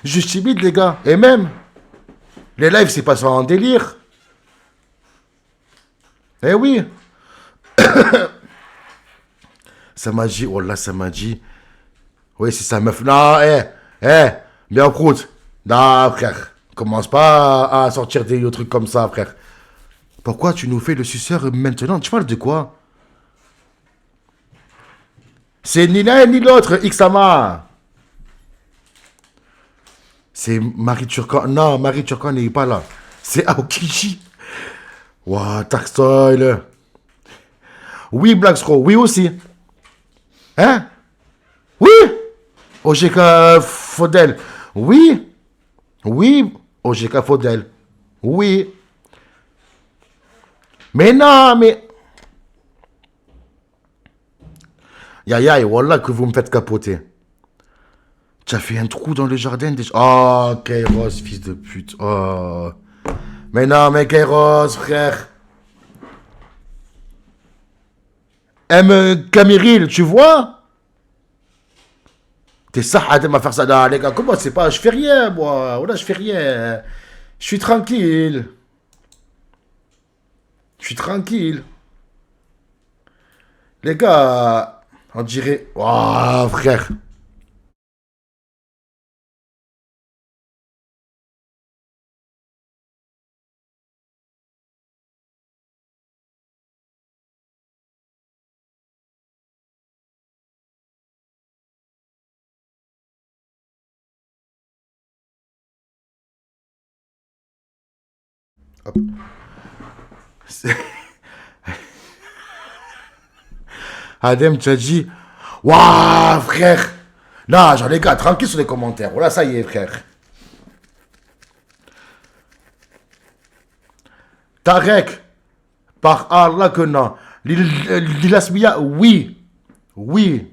juste timide, les gars. Et même, les lives, c'est pas ça en délire. Eh oui. Ça m'a dit, oh là, ça m'a dit. Oui, c'est sa meuf. Non, bien prout. Non, frère. Commence pas à sortir des trucs comme ça, frère. Pourquoi tu nous fais le suceur maintenant? Tu parles de quoi? C'est ni l'un ni l'autre, Ixama. C'est Marie Turcan. Non, Marie Turcan n'est pas là. C'est Aokiji. Waouh, Taxtoil. Oui, Black Scroll. Oui aussi. Hein? Oui. OGK Faudel. Oui. Oui. OGK Faudel. Oui. Mais non, mais... Yaya, et voilà que vous me faites capoter. Tu as fait un trou dans le jardin déjà. Oh, Kairos, fils de pute. Oh. Mais non, mais Kairos, frère. Camiril, tu vois? T'es ça, Adem, à faire ça. Non, les gars, comment c'est pas? Je fais rien, moi. Voilà, je fais rien. Je suis tranquille. Je suis tranquille. Les gars, on dirait... Oh, frère. Hop. Adem, tu as dit... Waouh, frère. Non, genre, les gars, tranquille sur les commentaires. Voilà, ça y est, frère. Tarek. Par Allah que non. Lilasmia, oui. Oui.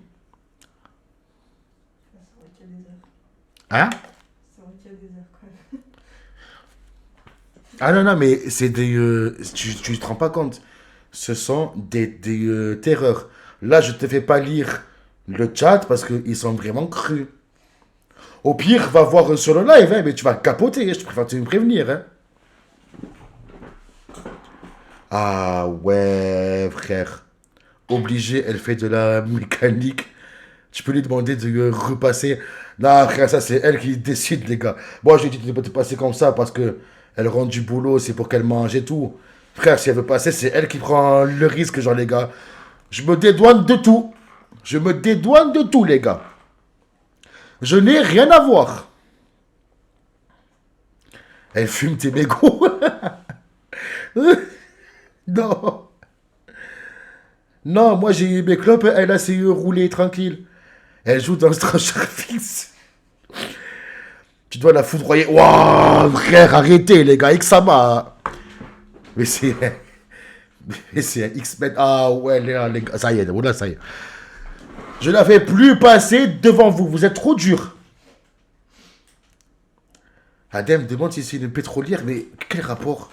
Hein? Ah non, non, mais c'est des... tu te rends pas compte. Ce sont des terreurs. Là, je te fais pas lire le chat parce qu'ils sont vraiment crus. Au pire, va voir sur le live, hein, mais tu vas capoter. Je préfère te prévenir. Hein. Ah ouais, frère. Obligé, elle fait de la mécanique. Tu peux lui demander de repasser. Non, frère, ça, c'est elle qui décide, les gars. Moi, je lui ai dit de te passer comme ça parce que elle rentre du boulot, c'est pour qu'elle mange et tout. Frère, si elle veut passer, c'est elle qui prend le risque, genre, les gars. Je me dédouane de tout. Je me dédouane de tout, les gars. Je n'ai rien à voir. Elle fume tes mégots. Non. Non, moi, j'ai eu mes clopes, elle a ses yeux roulés, tranquille. Elle joue dans Stranger Things. Tu dois la foudroyer. Waouh, frère, arrêtez, les gars. Ixama. Mais c'est... Mais c'est un X-Men. Ah ouais, les gars. Ça y est, voilà, ça y est. Je ne la fais plus passer devant vous. Vous êtes trop dur. Adem demande si c'est une pétrolière. Mais quel rapport?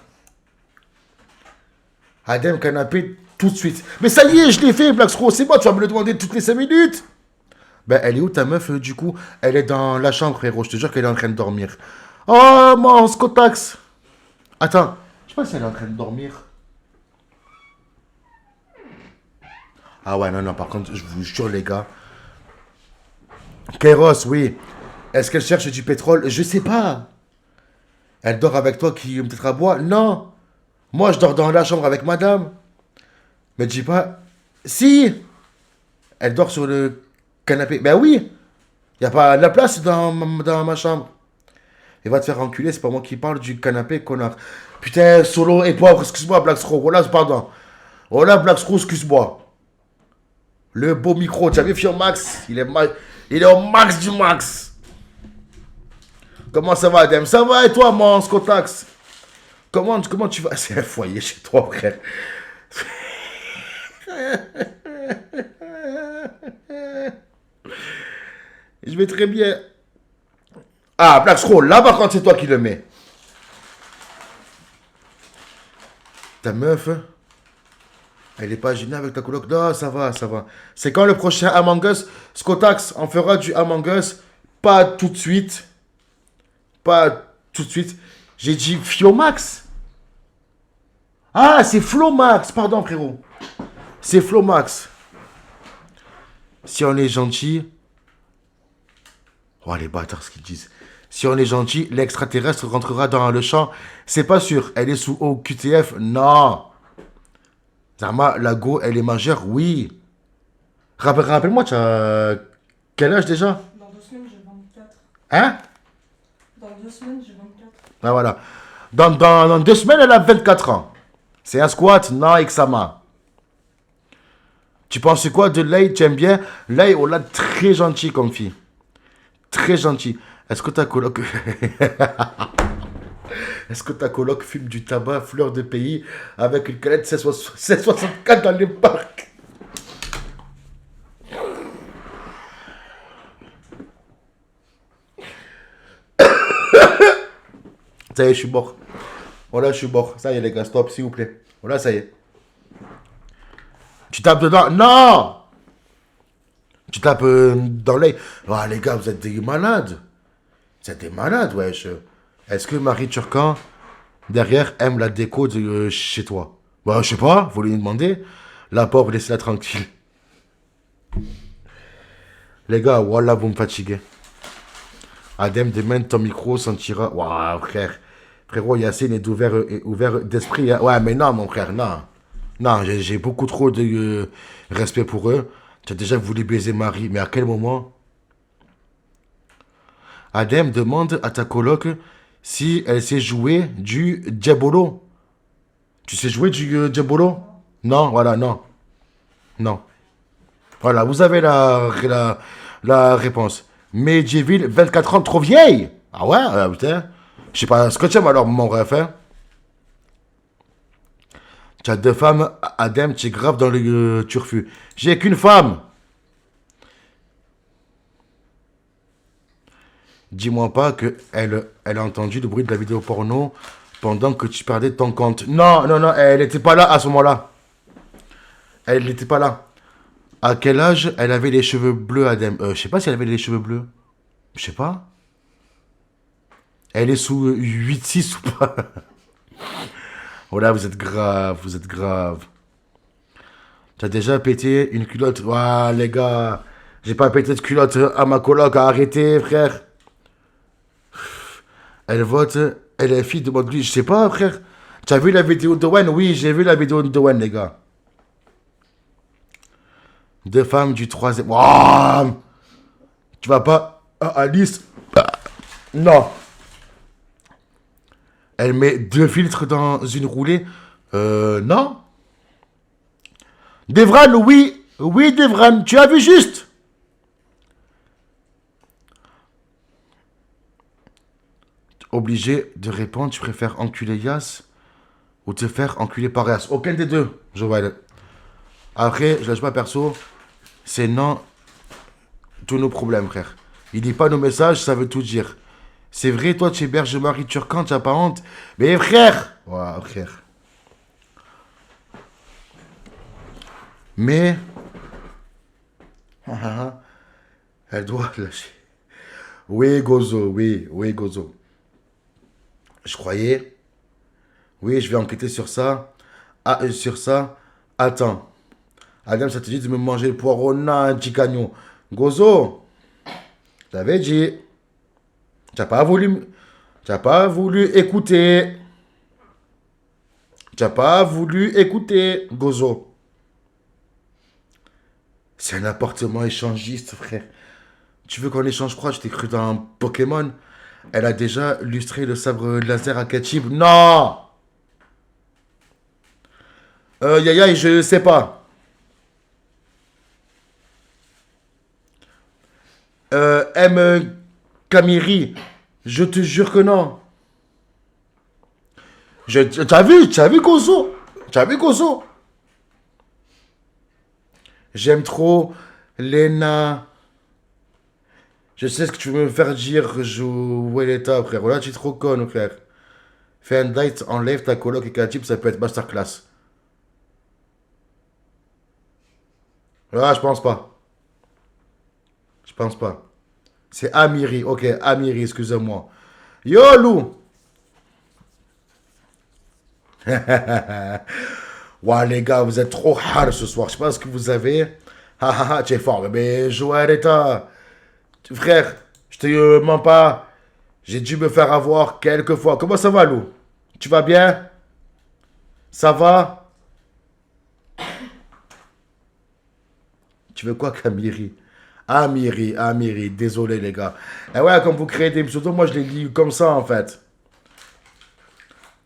Adem, canapé, tout de suite. Mais ça y est, je l'ai fait, Black Scroll. C'est moi, tu vas me le demander toutes les 5 minutes. Ben, elle est où ta meuf, du coup? Elle est dans la chambre, frérot. Je te jure qu'elle est en train de dormir. Oh, mon Scotax. Attends. Je sais pas si elle est en train de dormir. Ah ouais, non, non, par contre, je vous jure, les gars. Kairos, oui. Est-ce qu'elle cherche du pétrole? Je sais pas. Elle dort avec toi qui peut-être à boire? Non. Moi, je dors dans la chambre avec madame. Mais dis pas... Si. Elle dort sur le canapé. Ben oui. Y a pas de la place dans ma chambre. Et va te faire enculer, c'est pas moi qui parle du canapé, connard. Putain, Solo et pauvre, excuse-moi, Black Scroll. Voilà, pardon. Voilà, Black Scroll, excuse-moi. Le beau micro, tu as vu Fion Max? Il est au max du max. Comment ça va, Adem? Ça va et toi, mon Scotax? Comment tu vas? C'est un foyer chez toi, frère. Je vais très bien. Ah, Black Scroll, là par contre, c'est toi qui le mets. Ta meuf, elle est pas gênée avec ta coloc? Non, ça va, ça va. C'est quand le prochain Among Us? Scotax, on fera du Among Us. Pas tout de suite. Pas tout de suite. J'ai dit Fiomax. Ah, c'est Flomax. Pardon, frérot. C'est Flomax. Si on est gentil. Oh, les bâtards, ce qu'ils disent. Si on est gentil, l'extraterrestre rentrera dans le champ. C'est pas sûr. Elle est sous OQTF? Non. Zarma, la go, elle est majeure? Oui. Rappelle-moi, tu as quel âge déjà?
Dans 2 semaines, j'ai 24.
Hein?
Dans 2 semaines, j'ai 24.
Ah voilà. Dans 2 semaines, elle a 24 ans. C'est un squat? Non, Xama. Tu penses quoi de Lay? Tu aimes bien? Lay, on l'a très gentil comme fille. Très gentil. Est-ce que ta coloc... Est-ce que ta coloc fume du tabac fleur de pays avec une canette 1664 dans les parcs? Ça y est, je suis mort. Voilà, je suis mort. Ça y est, les gars, stop, s'il vous plaît. Voilà, ça y est. Tu tapes dedans? Non! Tu tapes dans l'œil. Ah, les gars, vous êtes des malades. Vous êtes des malades, wesh. Est-ce que Marie Turcan, derrière, aime la déco de chez toi? Bah, je sais pas, vous lui demander. La pauvre, laissez-la tranquille. Les gars, voilà, vous me fatiguez. Adem, demain, ton micro sentira... Waouh, frère. Frérot, Yacine est ouvert d'esprit. Hein. Ouais, mais non, mon frère, non. Non, j'ai beaucoup trop de respect pour eux. Tu as déjà voulu baiser Marie, mais à quel moment? Adem demande à ta coloc si elle sait jouer du Diabolo. Tu sais jouer du Diabolo? Non, voilà, non. Non. Voilà, vous avez la réponse. Medjeville, 24 ans, trop vieille. Ah ouais, putain. Je sais pas ce que tu aimes alors, mon ref. Hein? Tu as 2 femmes, Adem, tu es grave dans le turfu. J'ai qu'une femme. Dis-moi pas que elle a entendu le bruit de la vidéo porno pendant que tu perdais ton compte. Non, non, non, elle n'était pas là à ce moment-là. Elle n'était pas là. À quel âge elle avait les cheveux bleus, Adem? Je sais pas si elle avait les cheveux bleus. Je sais pas. Elle est sous 8-6 ou pas? Voilà, vous êtes grave, vous êtes grave. Tu as déjà pété une culotte? Ouah, les gars. J'ai pas pété de culotte à ma coloc. Arrêtez, frère. Elle vote. Elle est fille de mode glitch. Je sais pas, frère. Tu as vu la vidéo de Wen? Oui, j'ai vu la vidéo de Wen, les gars. 2 femmes du 3e. Wow. Tu vas pas... Alice. Non. Elle met 2 filtres dans une roulée. Non. Devran, oui. Oui, Devran. Tu as vu juste. Obligé de répondre. Tu préfères enculer Yas ou te faire enculer par Yas? Aucun des deux, Joël. Après, je lâche pas perso. C'est non. Tous nos problèmes, frère. Il lit pas nos messages, ça veut tout dire. C'est vrai, toi, tu héberges Marie Turcan, tu n'as pas honte. Mais frère! Ouais, frère. Mais... Elle doit lâcher. Oui, Gozo, oui, oui, Gozo. Je croyais... Oui, je vais enquêter sur ça. Ah, sur ça. Attends. Adam, ça te dit de me manger le poireau? Non, Chicagnon. Gozo, t'avais dit... Tu n'as pas voulu écouter. Tu n'as pas voulu écouter, Gozo. C'est un appartement échangiste, frère. Tu veux qu'on échange quoi? Je t'ai cru dans Pokémon. Elle a déjà lustré le sabre laser à Ketchup. Non! Yaya, je sais pas. M. Kamiri, je te jure que non. T'as vu Gozo? T'as vu Gozo? J'aime trop Lena. Je sais ce que tu veux me faire dire, Joueleta, frère. Voilà, tu es trop conne, frère. Fais un date, enlève ta coloc et Katip, ça peut être masterclass. Ah, je pense pas. Je pense pas. C'est Amiri. Ok, Amiri, excusez-moi. Yo, Lou. Ouais, les gars, vous êtes trop hard ce soir. Je sais pas ce que vous avez. Tu es fort. Mais Joël, frère, je te mens pas. J'ai dû me faire avoir quelques fois. Comment ça va, Lou? Tu vas bien? Ça va? Tu veux quoi, Camiri? Amiri, Amiri, désolé les gars. Et ouais, comme vous créez des pseudos, moi je les lis comme ça en fait.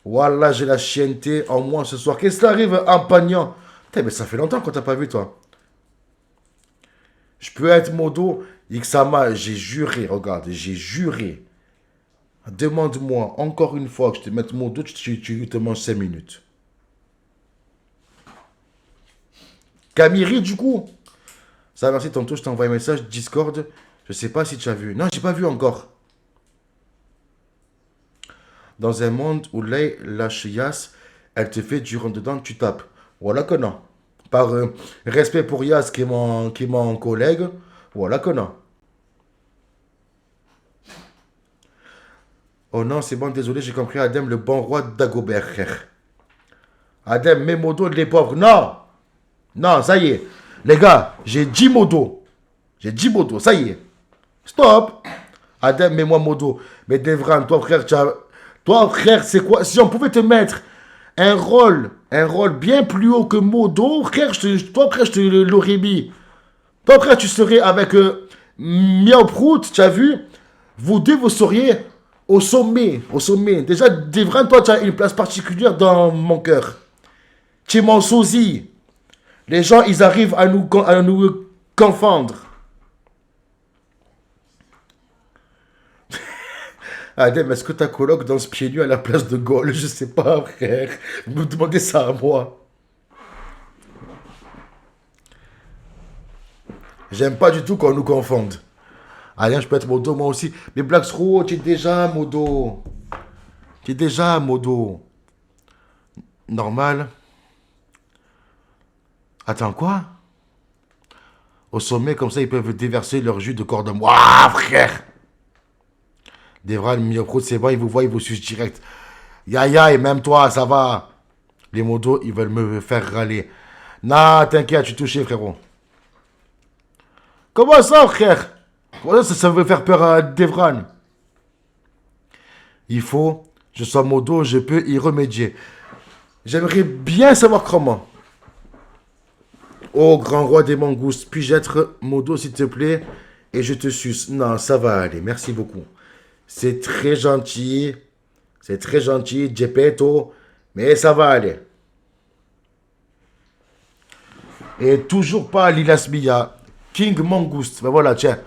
Voilà, j'ai la chienneté en moi ce soir. Qu'est-ce qui arrive en pagnant? Putain, mais ça fait longtemps qu'on t'a pas vu, toi. Je peux être modo. Ixama, j'ai juré, regarde, j'ai juré. Demande-moi encore une fois que je te mette modo, tu te manges 5 minutes. Camiri, du coup. Ça, merci, tantôt, je t'ai envoyé un message Discord. Je sais pas si tu as vu. Non, j'ai pas vu encore. Dans un monde où la chiasse, elle te fait du rentre-dedans, tu tapes. Voilà que non. Par respect pour Yas, qui est mon collègue, voilà que non. Oh non, c'est bon, désolé, j'ai compris Adem, le bon roi d'Agobert, frère. Adem, mes modos, les pauvres. Non! Non, ça y est. Les gars, j'ai 10 modos. J'ai 10 modos, ça y est. Stop! Adem, mets-moi modo. Mais Devran, toi, frère, toi, frère, c'est quoi? Si on pouvait te mettre un rôle bien plus haut que modo, frère, toi, frère, je te l'aurais mis. Toi, frère, tu serais avec Miao Prout, tu as vu? Vous deux, vous seriez au sommet. Au sommet. Déjà, Devran, toi, tu as une place particulière dans mon cœur. Tu es mon sosie. Les gens, ils arrivent à nous confondre. Adem, est-ce que ta coloc danse pieds nus à la place de Gaulle? Je sais pas, frère. Vous me demandez ça à moi. J'aime pas du tout qu'on nous confonde. Allez, je peux être modo moi aussi. Mais Black Stro, tu es déjà modo. Tu es déjà modo. Normal. Attends, quoi? Au sommet, comme ça, ils peuvent déverser leur jus de corps de moi. Waouh, frère! Devran, Mioprot, c'est bon, ils vous voient, ils vous sucent direct. Yaya, et même toi, ça va. Les modos, ils veulent me faire râler. Non, t'inquiète, tu touché, frérot. Comment ça, frère? Comment ça veut faire peur à Devran? Il faut, je sois modo, je peux y remédier. J'aimerais bien savoir comment. Oh, grand roi des mangoustes, puis-je être modo, s'il te plaît? Et je te suce. Non, ça va aller, merci beaucoup. C'est très gentil. C'est très gentil, Gepetto. Mais ça va aller. Et toujours pas Lilas Mia. King Mangouste. Ben voilà, tiens.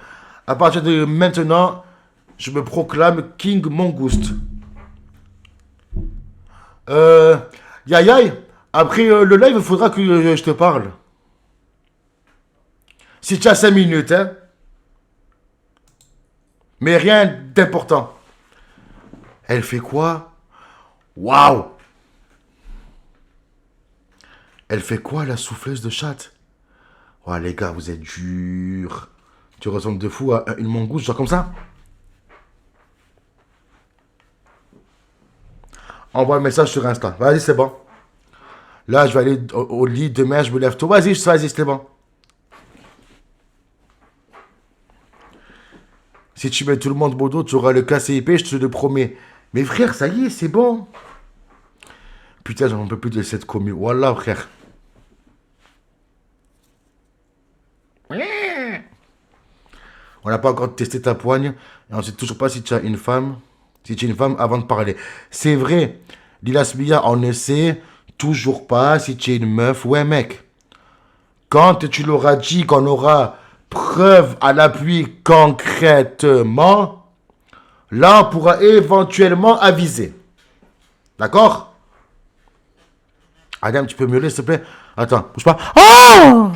À partir de maintenant, je me proclame King Mangouste. Yaya, après le live, il faudra que je te parle. Si tu as 5 minutes, hein. Mais rien d'important. Elle fait quoi? Waouh! Elle fait quoi, la souffleuse de chatte? Oh, les gars, vous êtes durs. Tu ressembles de fou à une mangouste, genre comme ça? Envoie un message sur Insta. Vas-y, c'est bon. Là, je vais aller au lit. Demain, je me lève tôt. Vas-y, c'est bon. Si tu mets tout le monde modo, tu auras le KCIP, je te le promets. Mais frère, ça y est, c'est bon. Putain, j'en peux plus de cette commune. Wallah, frère. On n'a pas encore testé ta poigne. Et on ne sait toujours pas si tu as une femme. Si tu es une femme avant de parler. C'est vrai. Lilas Mia, on ne sait toujours pas si tu es une meuf ou un mec. Quand tu l'auras dit qu'on aura preuve à l'appui concrètement, là, on pourra éventuellement aviser. D'accord? Adam, tu peux miauler, s'il te plaît? Attends, bouge pas. Oh!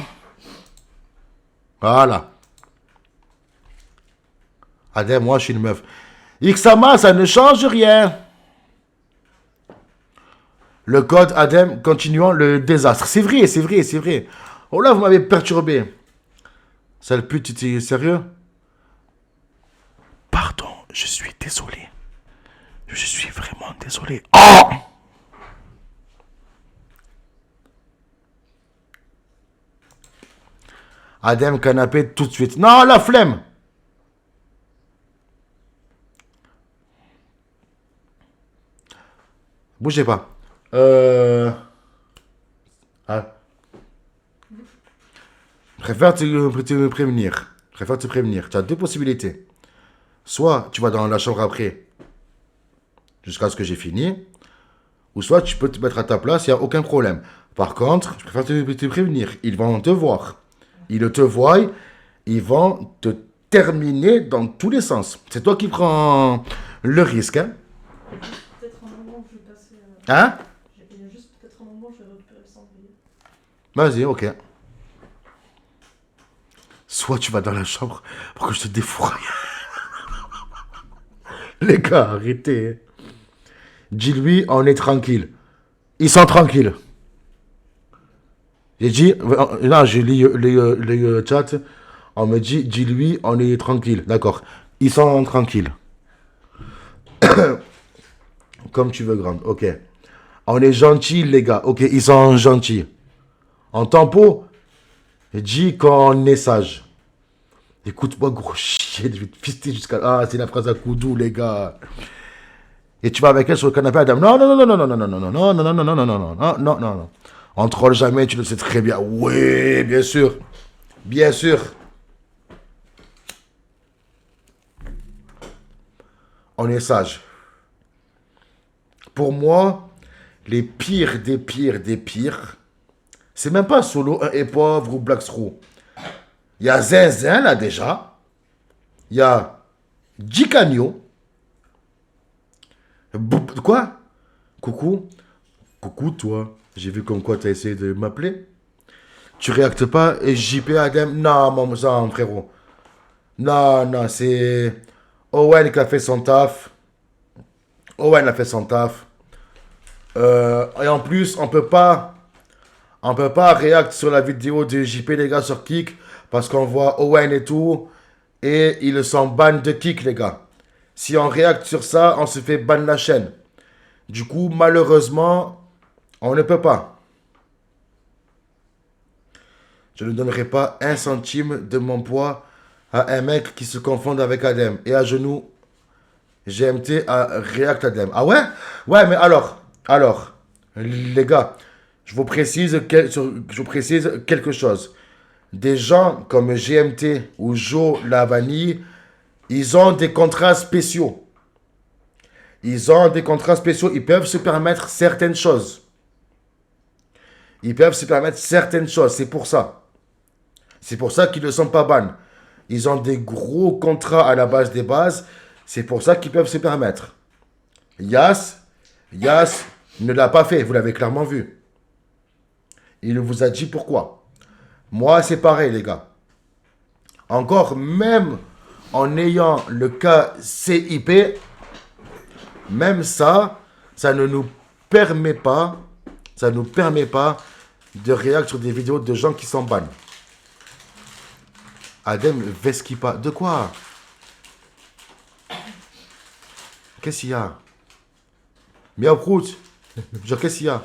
Voilà. Adam, moi, je suis une meuf. Ixama, ça ne change rien. Le code Adam, continuant le désastre. C'est vrai, c'est vrai, c'est vrai. Oh là, vous m'avez perturbé. Sale pute, tu es sérieux? Pardon, je suis désolé. Je suis vraiment désolé. Oh! Adam, canapé, tout de suite. Non, la flemme. Bougez pas. Ah. Préfère te prévenir. Préfère te prévenir. Tu as deux possibilités. Soit tu vas dans la chambre après, jusqu'à ce que j'ai fini. Ou soit tu peux te mettre à ta place, il n'y a aucun problème. Par contre, je préfère te prévenir. Ils vont te voir. Ils te voient. Ils vont te terminer dans tous les sens. C'est toi qui prends le risque. Hein?
Peut-être un moment où je vais passer.
Hein?
Il y a juste peut-être un moment où je vais récupérer le sanglier.
Vas-y, ok. Soit tu vas dans la chambre pour que je te défouraille. Les gars, arrêtez. Dis-lui, on est tranquille. Ils sont tranquilles. J'ai dit, là, je lis les chats. On me dit, dis-lui, on est tranquille. D'accord. Ils sont tranquilles. Comme tu veux, grande. Ok. On est gentils, les gars. Ok, ils sont gentils. En tempo, dis qu'on est sage. Écoute-moi, gros chien, je vais te fister jusqu'à... Ah, c'est la phrase à coup doux, les gars. Et tu vas avec elle sur le canapé, Adam. Non, non, non, non, non, non, non, non, non, non, non, non, non, non, non, non, non, non, non. On troll jamais, tu le sais très bien. Oui, bien sûr. Bien sûr. On est sage. Pour moi, les pires des pires des pires, c'est même pas Solo 1 et Pauvre ou Black Straw. Il y a Zinzin là déjà. Il y a Jikanyo. Quoi? Coucou. Coucou toi. J'ai vu comme quoi tu as essayé de m'appeler. Tu réactes pas et JP Adem. Non, mon sang, frérot. Non, non, c'est Owen qui a fait son taf. Owen a fait son taf. Et en plus, on peut pas réact sur la vidéo de JP les gars sur Kik parce qu'on voit Owen et tout et ils sont ban de Kik les gars. Si on réacte sur ça, on se fait ban la chaîne. Du coup, malheureusement, on ne peut pas. Je ne donnerai pas un centime de mon poids à un mec qui se confonde avec Adem. Et à genoux, GMT à React Adem. Ah ouais? Ouais, mais alors, les gars, je vous précise quelque chose. Des gens comme GMT ou Joe Lavani, ils ont des contrats spéciaux. Ils ont des contrats spéciaux. Ils peuvent se permettre certaines choses. Ils peuvent se permettre certaines choses. C'est pour ça. C'est pour ça qu'ils ne sont pas ban. Ils ont des gros contrats à la base des bases. C'est pour ça qu'ils peuvent se permettre. Yas ne l'a pas fait. Vous l'avez clairement vu. Il vous a dit pourquoi. Moi, c'est pareil, les gars. Encore, même en ayant le cas CIP, même ça ne nous permet pas, de réagir sur des vidéos de gens qui s'en bannent. Adem Veskipa. De quoi? Qu'est-ce qu'il y a? Miaoprout. Genre, qu'est-ce qu'il y a?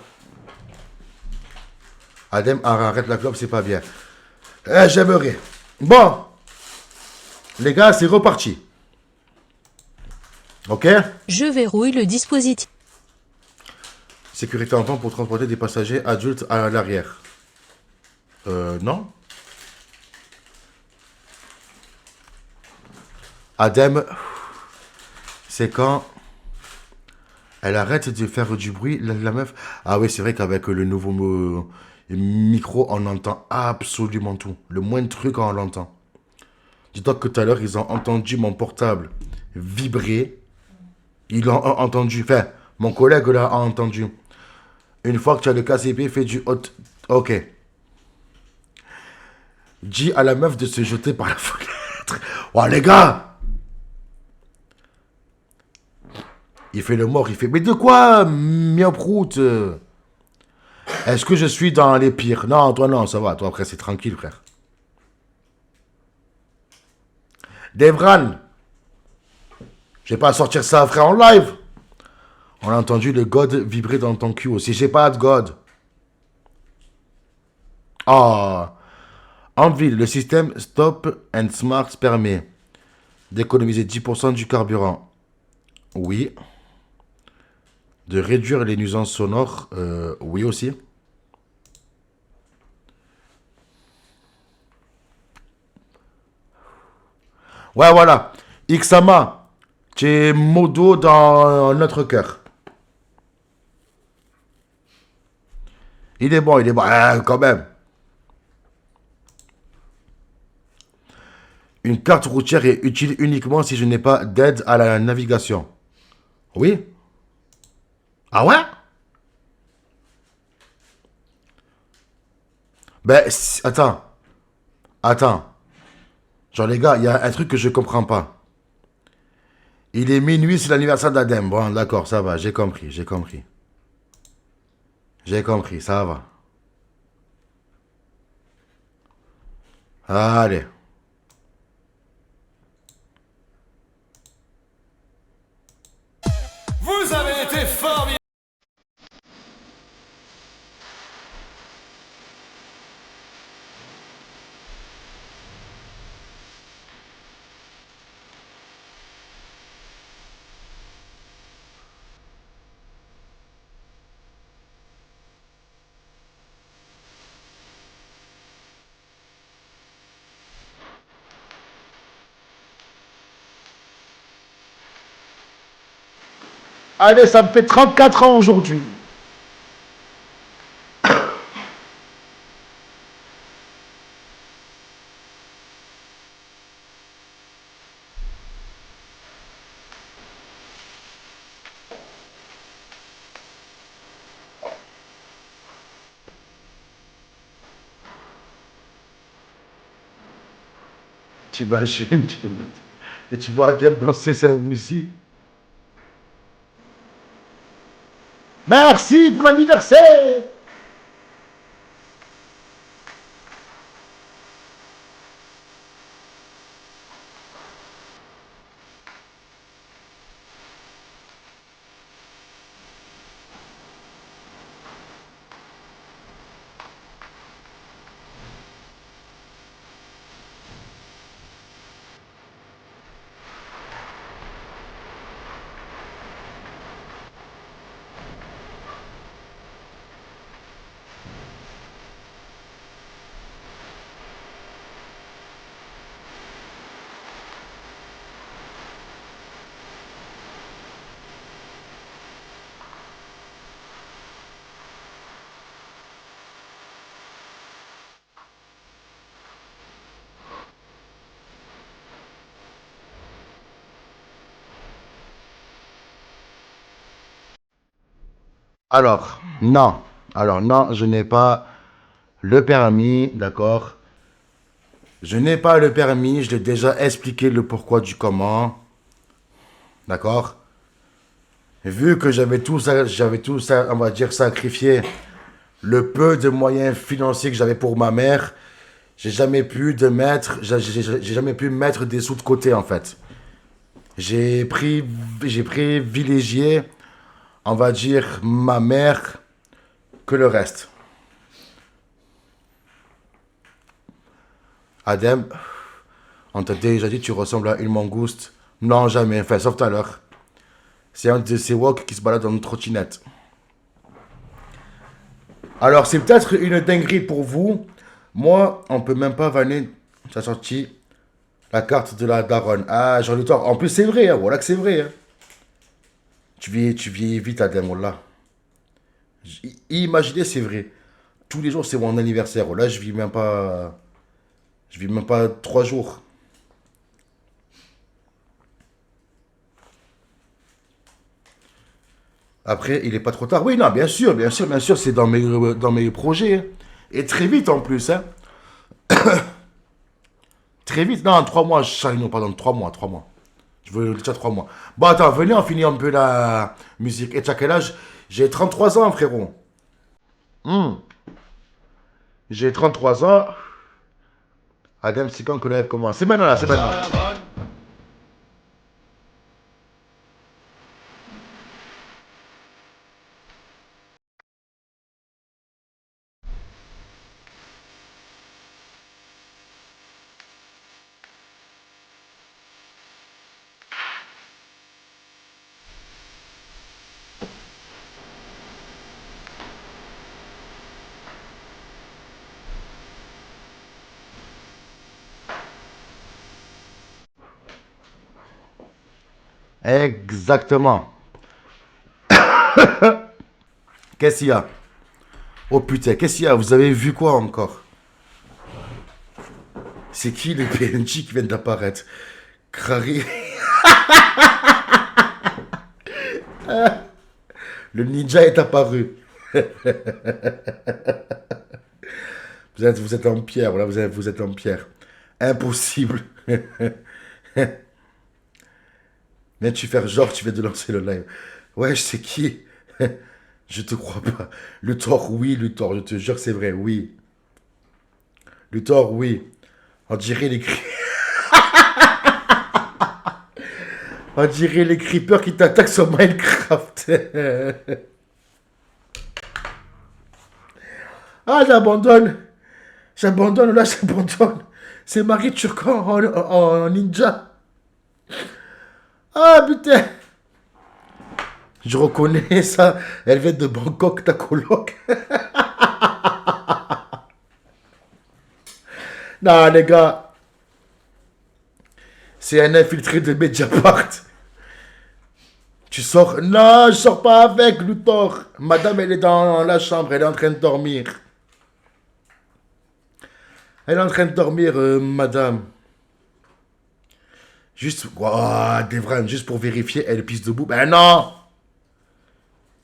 Adem, arrête la clope, c'est pas bien. J'aimerais. Bon. Les gars, c'est reparti. Ok?
Je verrouille le dispositif.
Sécurité enfant pour transporter des passagers adultes à l'arrière. Non. Adem, c'est quand elle arrête de faire du bruit, la meuf. Ah oui, c'est vrai qu'avec le nouveau micro, on entend absolument tout. Le moindre truc, on l'entend. Dis-toi que tout à l'heure, ils ont entendu mon portable vibrer. Ils l'ont entendu. Enfin, mon collègue l'a entendu. Une fois que tu as le KCP, fais du hot. Ok. Dis à la meuf de se jeter par la fenêtre. Oh les gars! Il fait le mort, il fait... Mais de quoi, miaprout? Est-ce que je suis dans les pires? Non, toi non, ça va. Toi après, c'est tranquille, frère. Devran. Je vais pas sortir ça, frère, en live. On a entendu le God vibrer dans ton cul aussi. J'ai pas de God. Ah. En ville, le système Stop and Smart permet d'économiser 10% du carburant. Oui. De réduire les nuisances sonores, oui aussi. Ouais, voilà. Ixama, tu es modo dans notre cœur. Il est bon, quand même. Une carte routière est utile uniquement si je n'ai pas d'aide à la navigation. Oui? Ah ouais? Ben, attends. Attends. Genre, les gars, il y a un truc que je comprends pas. Il est minuit, c'est l'anniversaire d'Adem. Bon, d'accord, ça va, j'ai compris, j'ai compris. J'ai compris, ça va. Allez.
Vous avez été formidables.
Allez, ça me fait 34 ans aujourd'hui. T'imagines, et tu vois bien danser cette musique. Merci pour l'anniversaire. Alors, non. Alors, non, je n'ai pas le permis, d'accord. Je n'ai pas le permis, je l'ai déjà expliqué le pourquoi du comment. D'accord. Vu que j'avais tout ça, on va dire, sacrifié le peu de moyens financiers que j'avais pour ma mère, j'ai jamais pu mettre des sous de côté, en fait. J'ai privilégié, on va dire, ma mère que le reste. Adem, on t'a déjà dit tu ressembles à une mangouste. Non, jamais. Enfin, sauf tout à l'heure. C'est un de ces walks qui se balade dans une trottinette. Alors, c'est peut-être une dinguerie pour vous. Moi, on peut même pas vanner. Ça sorti la carte de la daronne. Ah, j'en ai tort. En plus, c'est vrai. Hein. Voilà que c'est vrai. Hein. Tu vieillis vite, Adem. Wallah. Imaginez, c'est vrai. Tous les jours, c'est mon anniversaire. Là, je vis même pas. Je vis même pas 3 jours. Après, il est pas trop tard. Oui, non, bien sûr, bien sûr, bien sûr, c'est dans mes projets. Hein. Et très vite en plus, hein. Très vite. Non, 3 mois, Charlie, non, pardon, 3 mois, 3 mois. Je veux déjà 3 mois. Bon, attends, venez, on finit un peu la musique. Et tu as quel âge? J'ai 33 ans, frérot. Hmm. J'ai 33 ans. Adam, c'est quand que le live commence? C'est maintenant là, c'est maintenant. Exactement. Qu'est-ce qu'il y a? Oh putain, qu'est-ce qu'il y a? Vous avez vu quoi encore? C'est qui les PNJ qui viennent d'apparaître? Crary. Le ninja est apparu. Vous êtes en pierre, voilà, vous êtes en pierre. Impossible. Viens-tu faire genre, tu viens de lancer le live. Ouais, je sais qui. Je te crois pas. Luthor, oui, Luthor, je te jure que c'est vrai, oui. Luthor, oui. On dirait les On dirait les creepers qui t'attaquent sur Minecraft. Ah, j'abandonne. J'abandonne, là, j'abandonne. C'est Marie Turcan en ninja. Ah, putain. Je reconnais ça. Elle vient de Bangkok, ta coloc. Non, les gars. C'est un infiltré de Mediapart. Tu sors? Non, je sors pas avec, Luthor. Madame, elle est dans la chambre. Elle est en train de dormir. Elle est en train de dormir, madame. Juste, oh, Devran, juste pour vérifier, elle pisse debout. Ben non!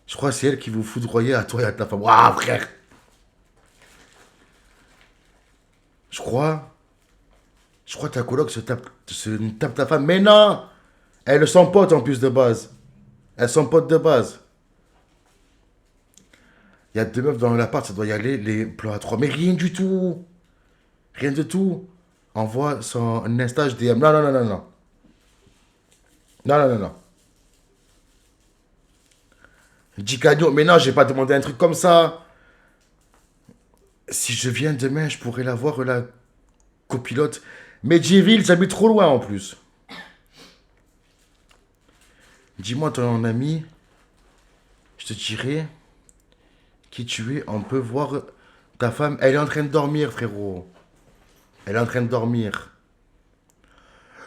Je crois que c'est elle qui vous foudroyait à toi et à ta femme. Waouh, frère! Je crois que ta coloc se tape ta femme. Mais non! Elles sont potes en plus de base. Elles sont potes de base. Il y a deux meufs dans l'appart, ça doit y aller, les plans à trois. Mais rien du tout! Rien de tout. Envoie son Insta DM. Non, non, non, non, non. Non, non, non, non. Dis Cagno, mais non, j'ai pas demandé un truc comme ça. Si je viens demain, je pourrais la voir, la copilote. Mais J-Ville, j'habite trop loin en plus. Dis-moi ton ami. Je te dirai qui tu es. On peut voir ta femme. Elle est en train de dormir, frérot. Elle est en train de dormir.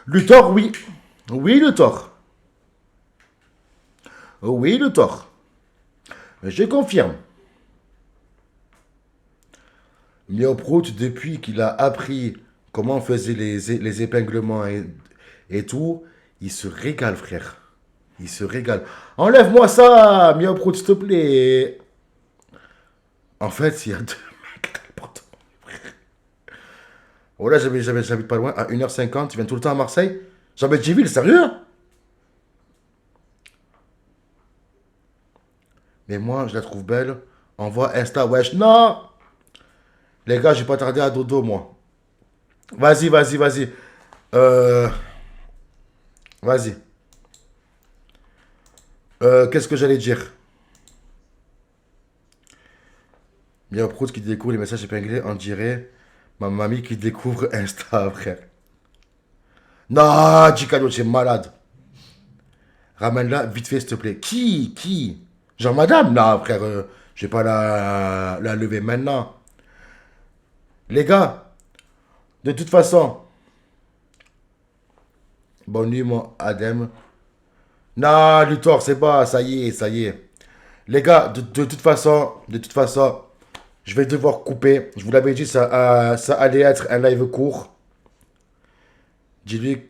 Luthor, oui. Oui, Luthor. Oui, Luthor. Je confirme. Mioprout, depuis qu'il a appris comment on faisait les épinglements et tout, il se régale, frère. Il se régale. Enlève-moi ça, Mioprout, s'il te plaît. En fait, il y a deux mecs dans le porte. Oh là, j'habite pas loin, à 1h50, tu viens tout le temps à Marseille. J'habite J-Ville, sérieux? Mais moi, je la trouve belle. Envoie Insta, wesh. Non! Les gars, j'ai pas tardé à dodo, moi. Vas-y, vas-y, vas-y. Vas-y. Qu'est-ce que j'allais dire? Il y a un prout qui découvre les messages épinglés, on dirait ma mamie qui découvre Insta, frère. Non, Chicano, c'est malade. Ramène-la vite fait, s'il te plaît. Qui? Genre madame? Non, frère, je vais pas la lever maintenant. Les gars, de toute façon, bonne nuit, mon Adem. Non, Luthor, c'est pas, ça y est, ça y est. Les gars, de toute façon, je vais devoir couper. Je vous l'avais dit, ça allait être un live court. Dis-lui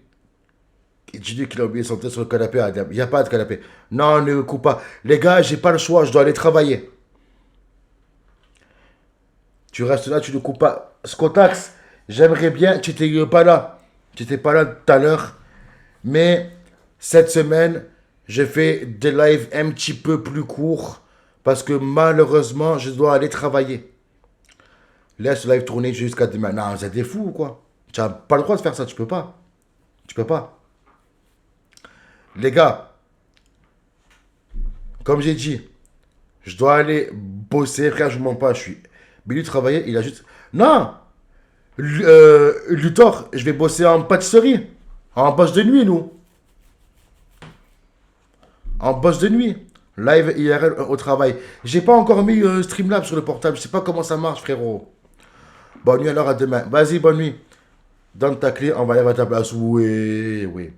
qu'il a oublié son tête sur le canapé, Adam. Il n'y a pas de canapé. Non, ne coupe pas. Les gars, j'ai pas le choix, je dois aller travailler. Tu restes là, tu ne coupes pas. Scotax, j'aimerais bien, tu n'étais pas là. Tu n'étais pas là tout à l'heure. Mais cette semaine, j'ai fait des lives un petit peu plus courts. Parce que malheureusement, je dois aller travailler. Laisse le live tourner jusqu'à demain. Non, vous êtes des fous ou quoi? Tu n'as pas le droit de faire ça, tu peux pas. Tu peux pas. Les gars, comme j'ai dit, je dois aller bosser. Frère, je ne mens pas, je suis... Billy travaillait, il a juste... Non! Luthor, je vais bosser en pâtisserie. En bosse de nuit, nous. En bosse de nuit. Live IRL au travail. J'ai pas encore mis Streamlabs sur le portable. Je sais pas comment ça marche, frérot. Bonne nuit alors, à demain. Vas-y, bonne nuit. Donne ta clé, on va aller à ta place. Oui.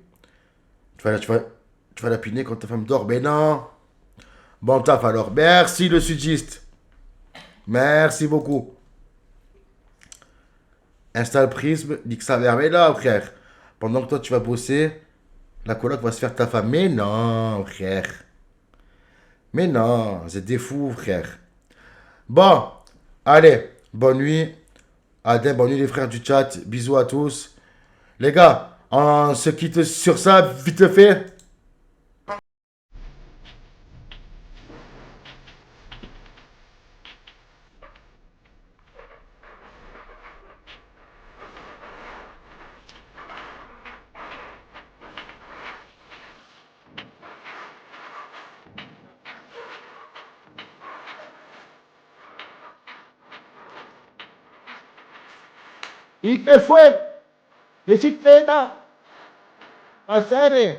Tu vas Tu vas lapiner quand ta femme dort. Mais non. Bon taf alors. Merci le sudiste. Merci beaucoup. Installe Prisme, nique sa mère. Mais là, frère. Pendant que toi, tu vas bosser, la coloc va se faire ta femme. Mais non, frère. Mais non, c'est des fous, frère. Bon, allez, bonne nuit. Adem, bonne nuit les frères du chat. Bisous à tous. Les gars, on se quitte sur ça, vite fait. ¿Y qué fue? ¿Hiciste nada? Hacer,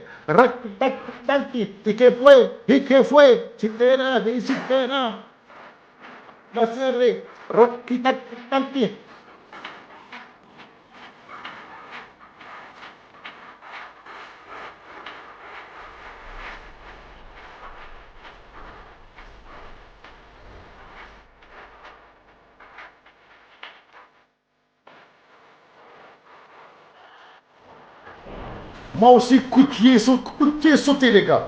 ¿y qué fue? ¿Y qué fue? ¿Hiciste nada? ¿Hiciste nada? Hacer, moi aussi, coup de pied sauté, les gars.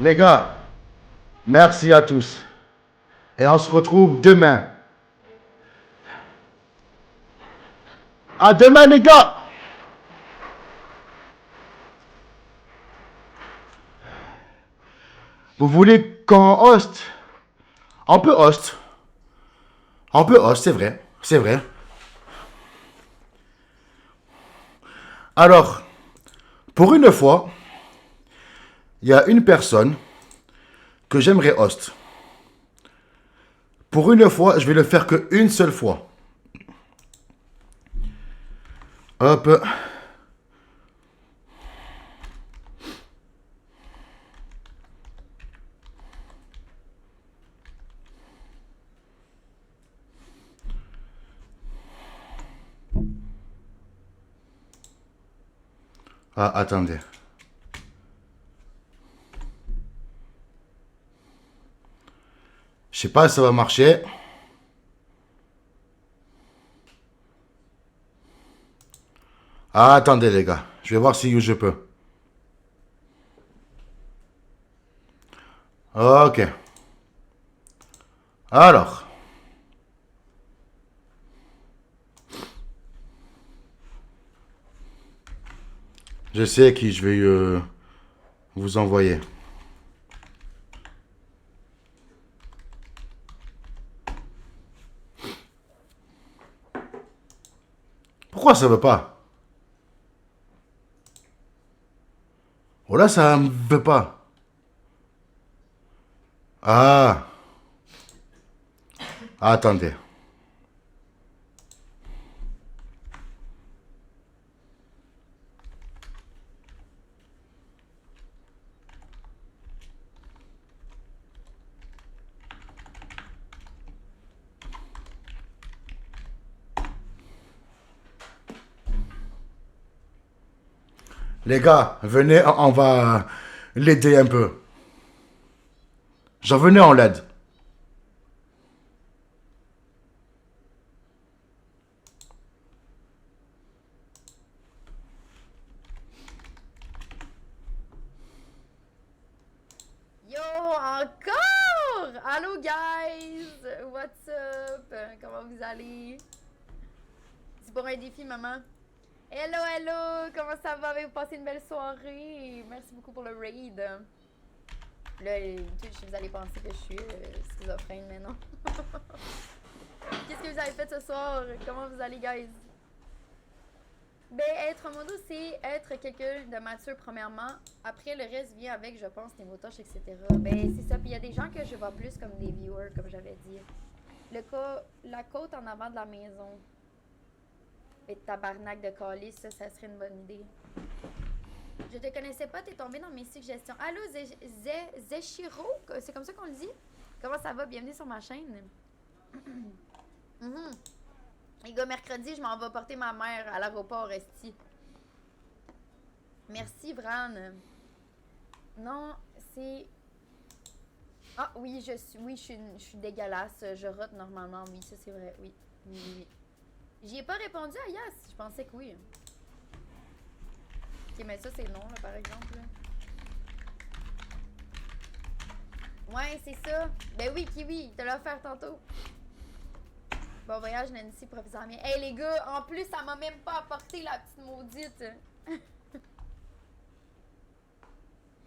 Les gars, merci à tous. Et on se retrouve demain. À demain, les gars. Vous voulez qu'on host? On peut host. On peut host, c'est vrai. C'est vrai. Alors, pour une fois, il y a une personne que j'aimerais host. Pour une fois, je vais le faire qu'une seule fois. Hop. Ah, attendez. Je sais pas si ça va marcher. Ah, attendez les gars. Je vais voir si je peux. Ok. Alors. Je sais qui je vais vous envoyer. Pourquoi ça veut pas? Oh là, ça ne veut pas. Ah. Attendez. Les gars, venez, on va l'aider un peu. J'en venais en l'aide.
Yo, encore! Allô, guys! What's up? Comment vous allez? C'est pour un défi, maman. Hello, hello! Comment ça va? Avez-vous passé une belle soirée? Merci beaucoup pour le raid. Là, Twitch, vous allez penser que je suis schizophrène, mais non. Qu'est-ce que vous avez fait ce soir? Comment vous allez, guys? Ben, être modo, c'est être quelqu'un de mature, premièrement. Après, le reste vient avec, je pense, niveau touch, etc. Ben, c'est ça. Puis il y a des gens que je vois plus comme des viewers, comme j'avais dit. La côte en avant de la maison. Et tabarnak de calice, ça serait une bonne idée. Je te connaissais pas, t'es tombé dans mes suggestions. Allô, Zeshiro? C'est comme ça qu'on le dit? Comment ça va? Bienvenue sur ma chaîne. Les gars, mercredi, je m'en vais porter ma mère à l'aéroport, esti. Merci, Vran. Non, c'est... Ah oui, je suis dégueulasse. Je rote normalement, oui, ça c'est vrai, oui. Oui. J'y ai pas répondu à Yas, je pensais que oui. Ok, mais ça c'est non, là, par exemple. Là. Ouais, c'est ça. Ben oui, Kiwi, te l'ai offert tantôt. Bon voyage, Nancy, provisoirement. Hey les gars, en plus, ça m'a même pas apporté la petite maudite.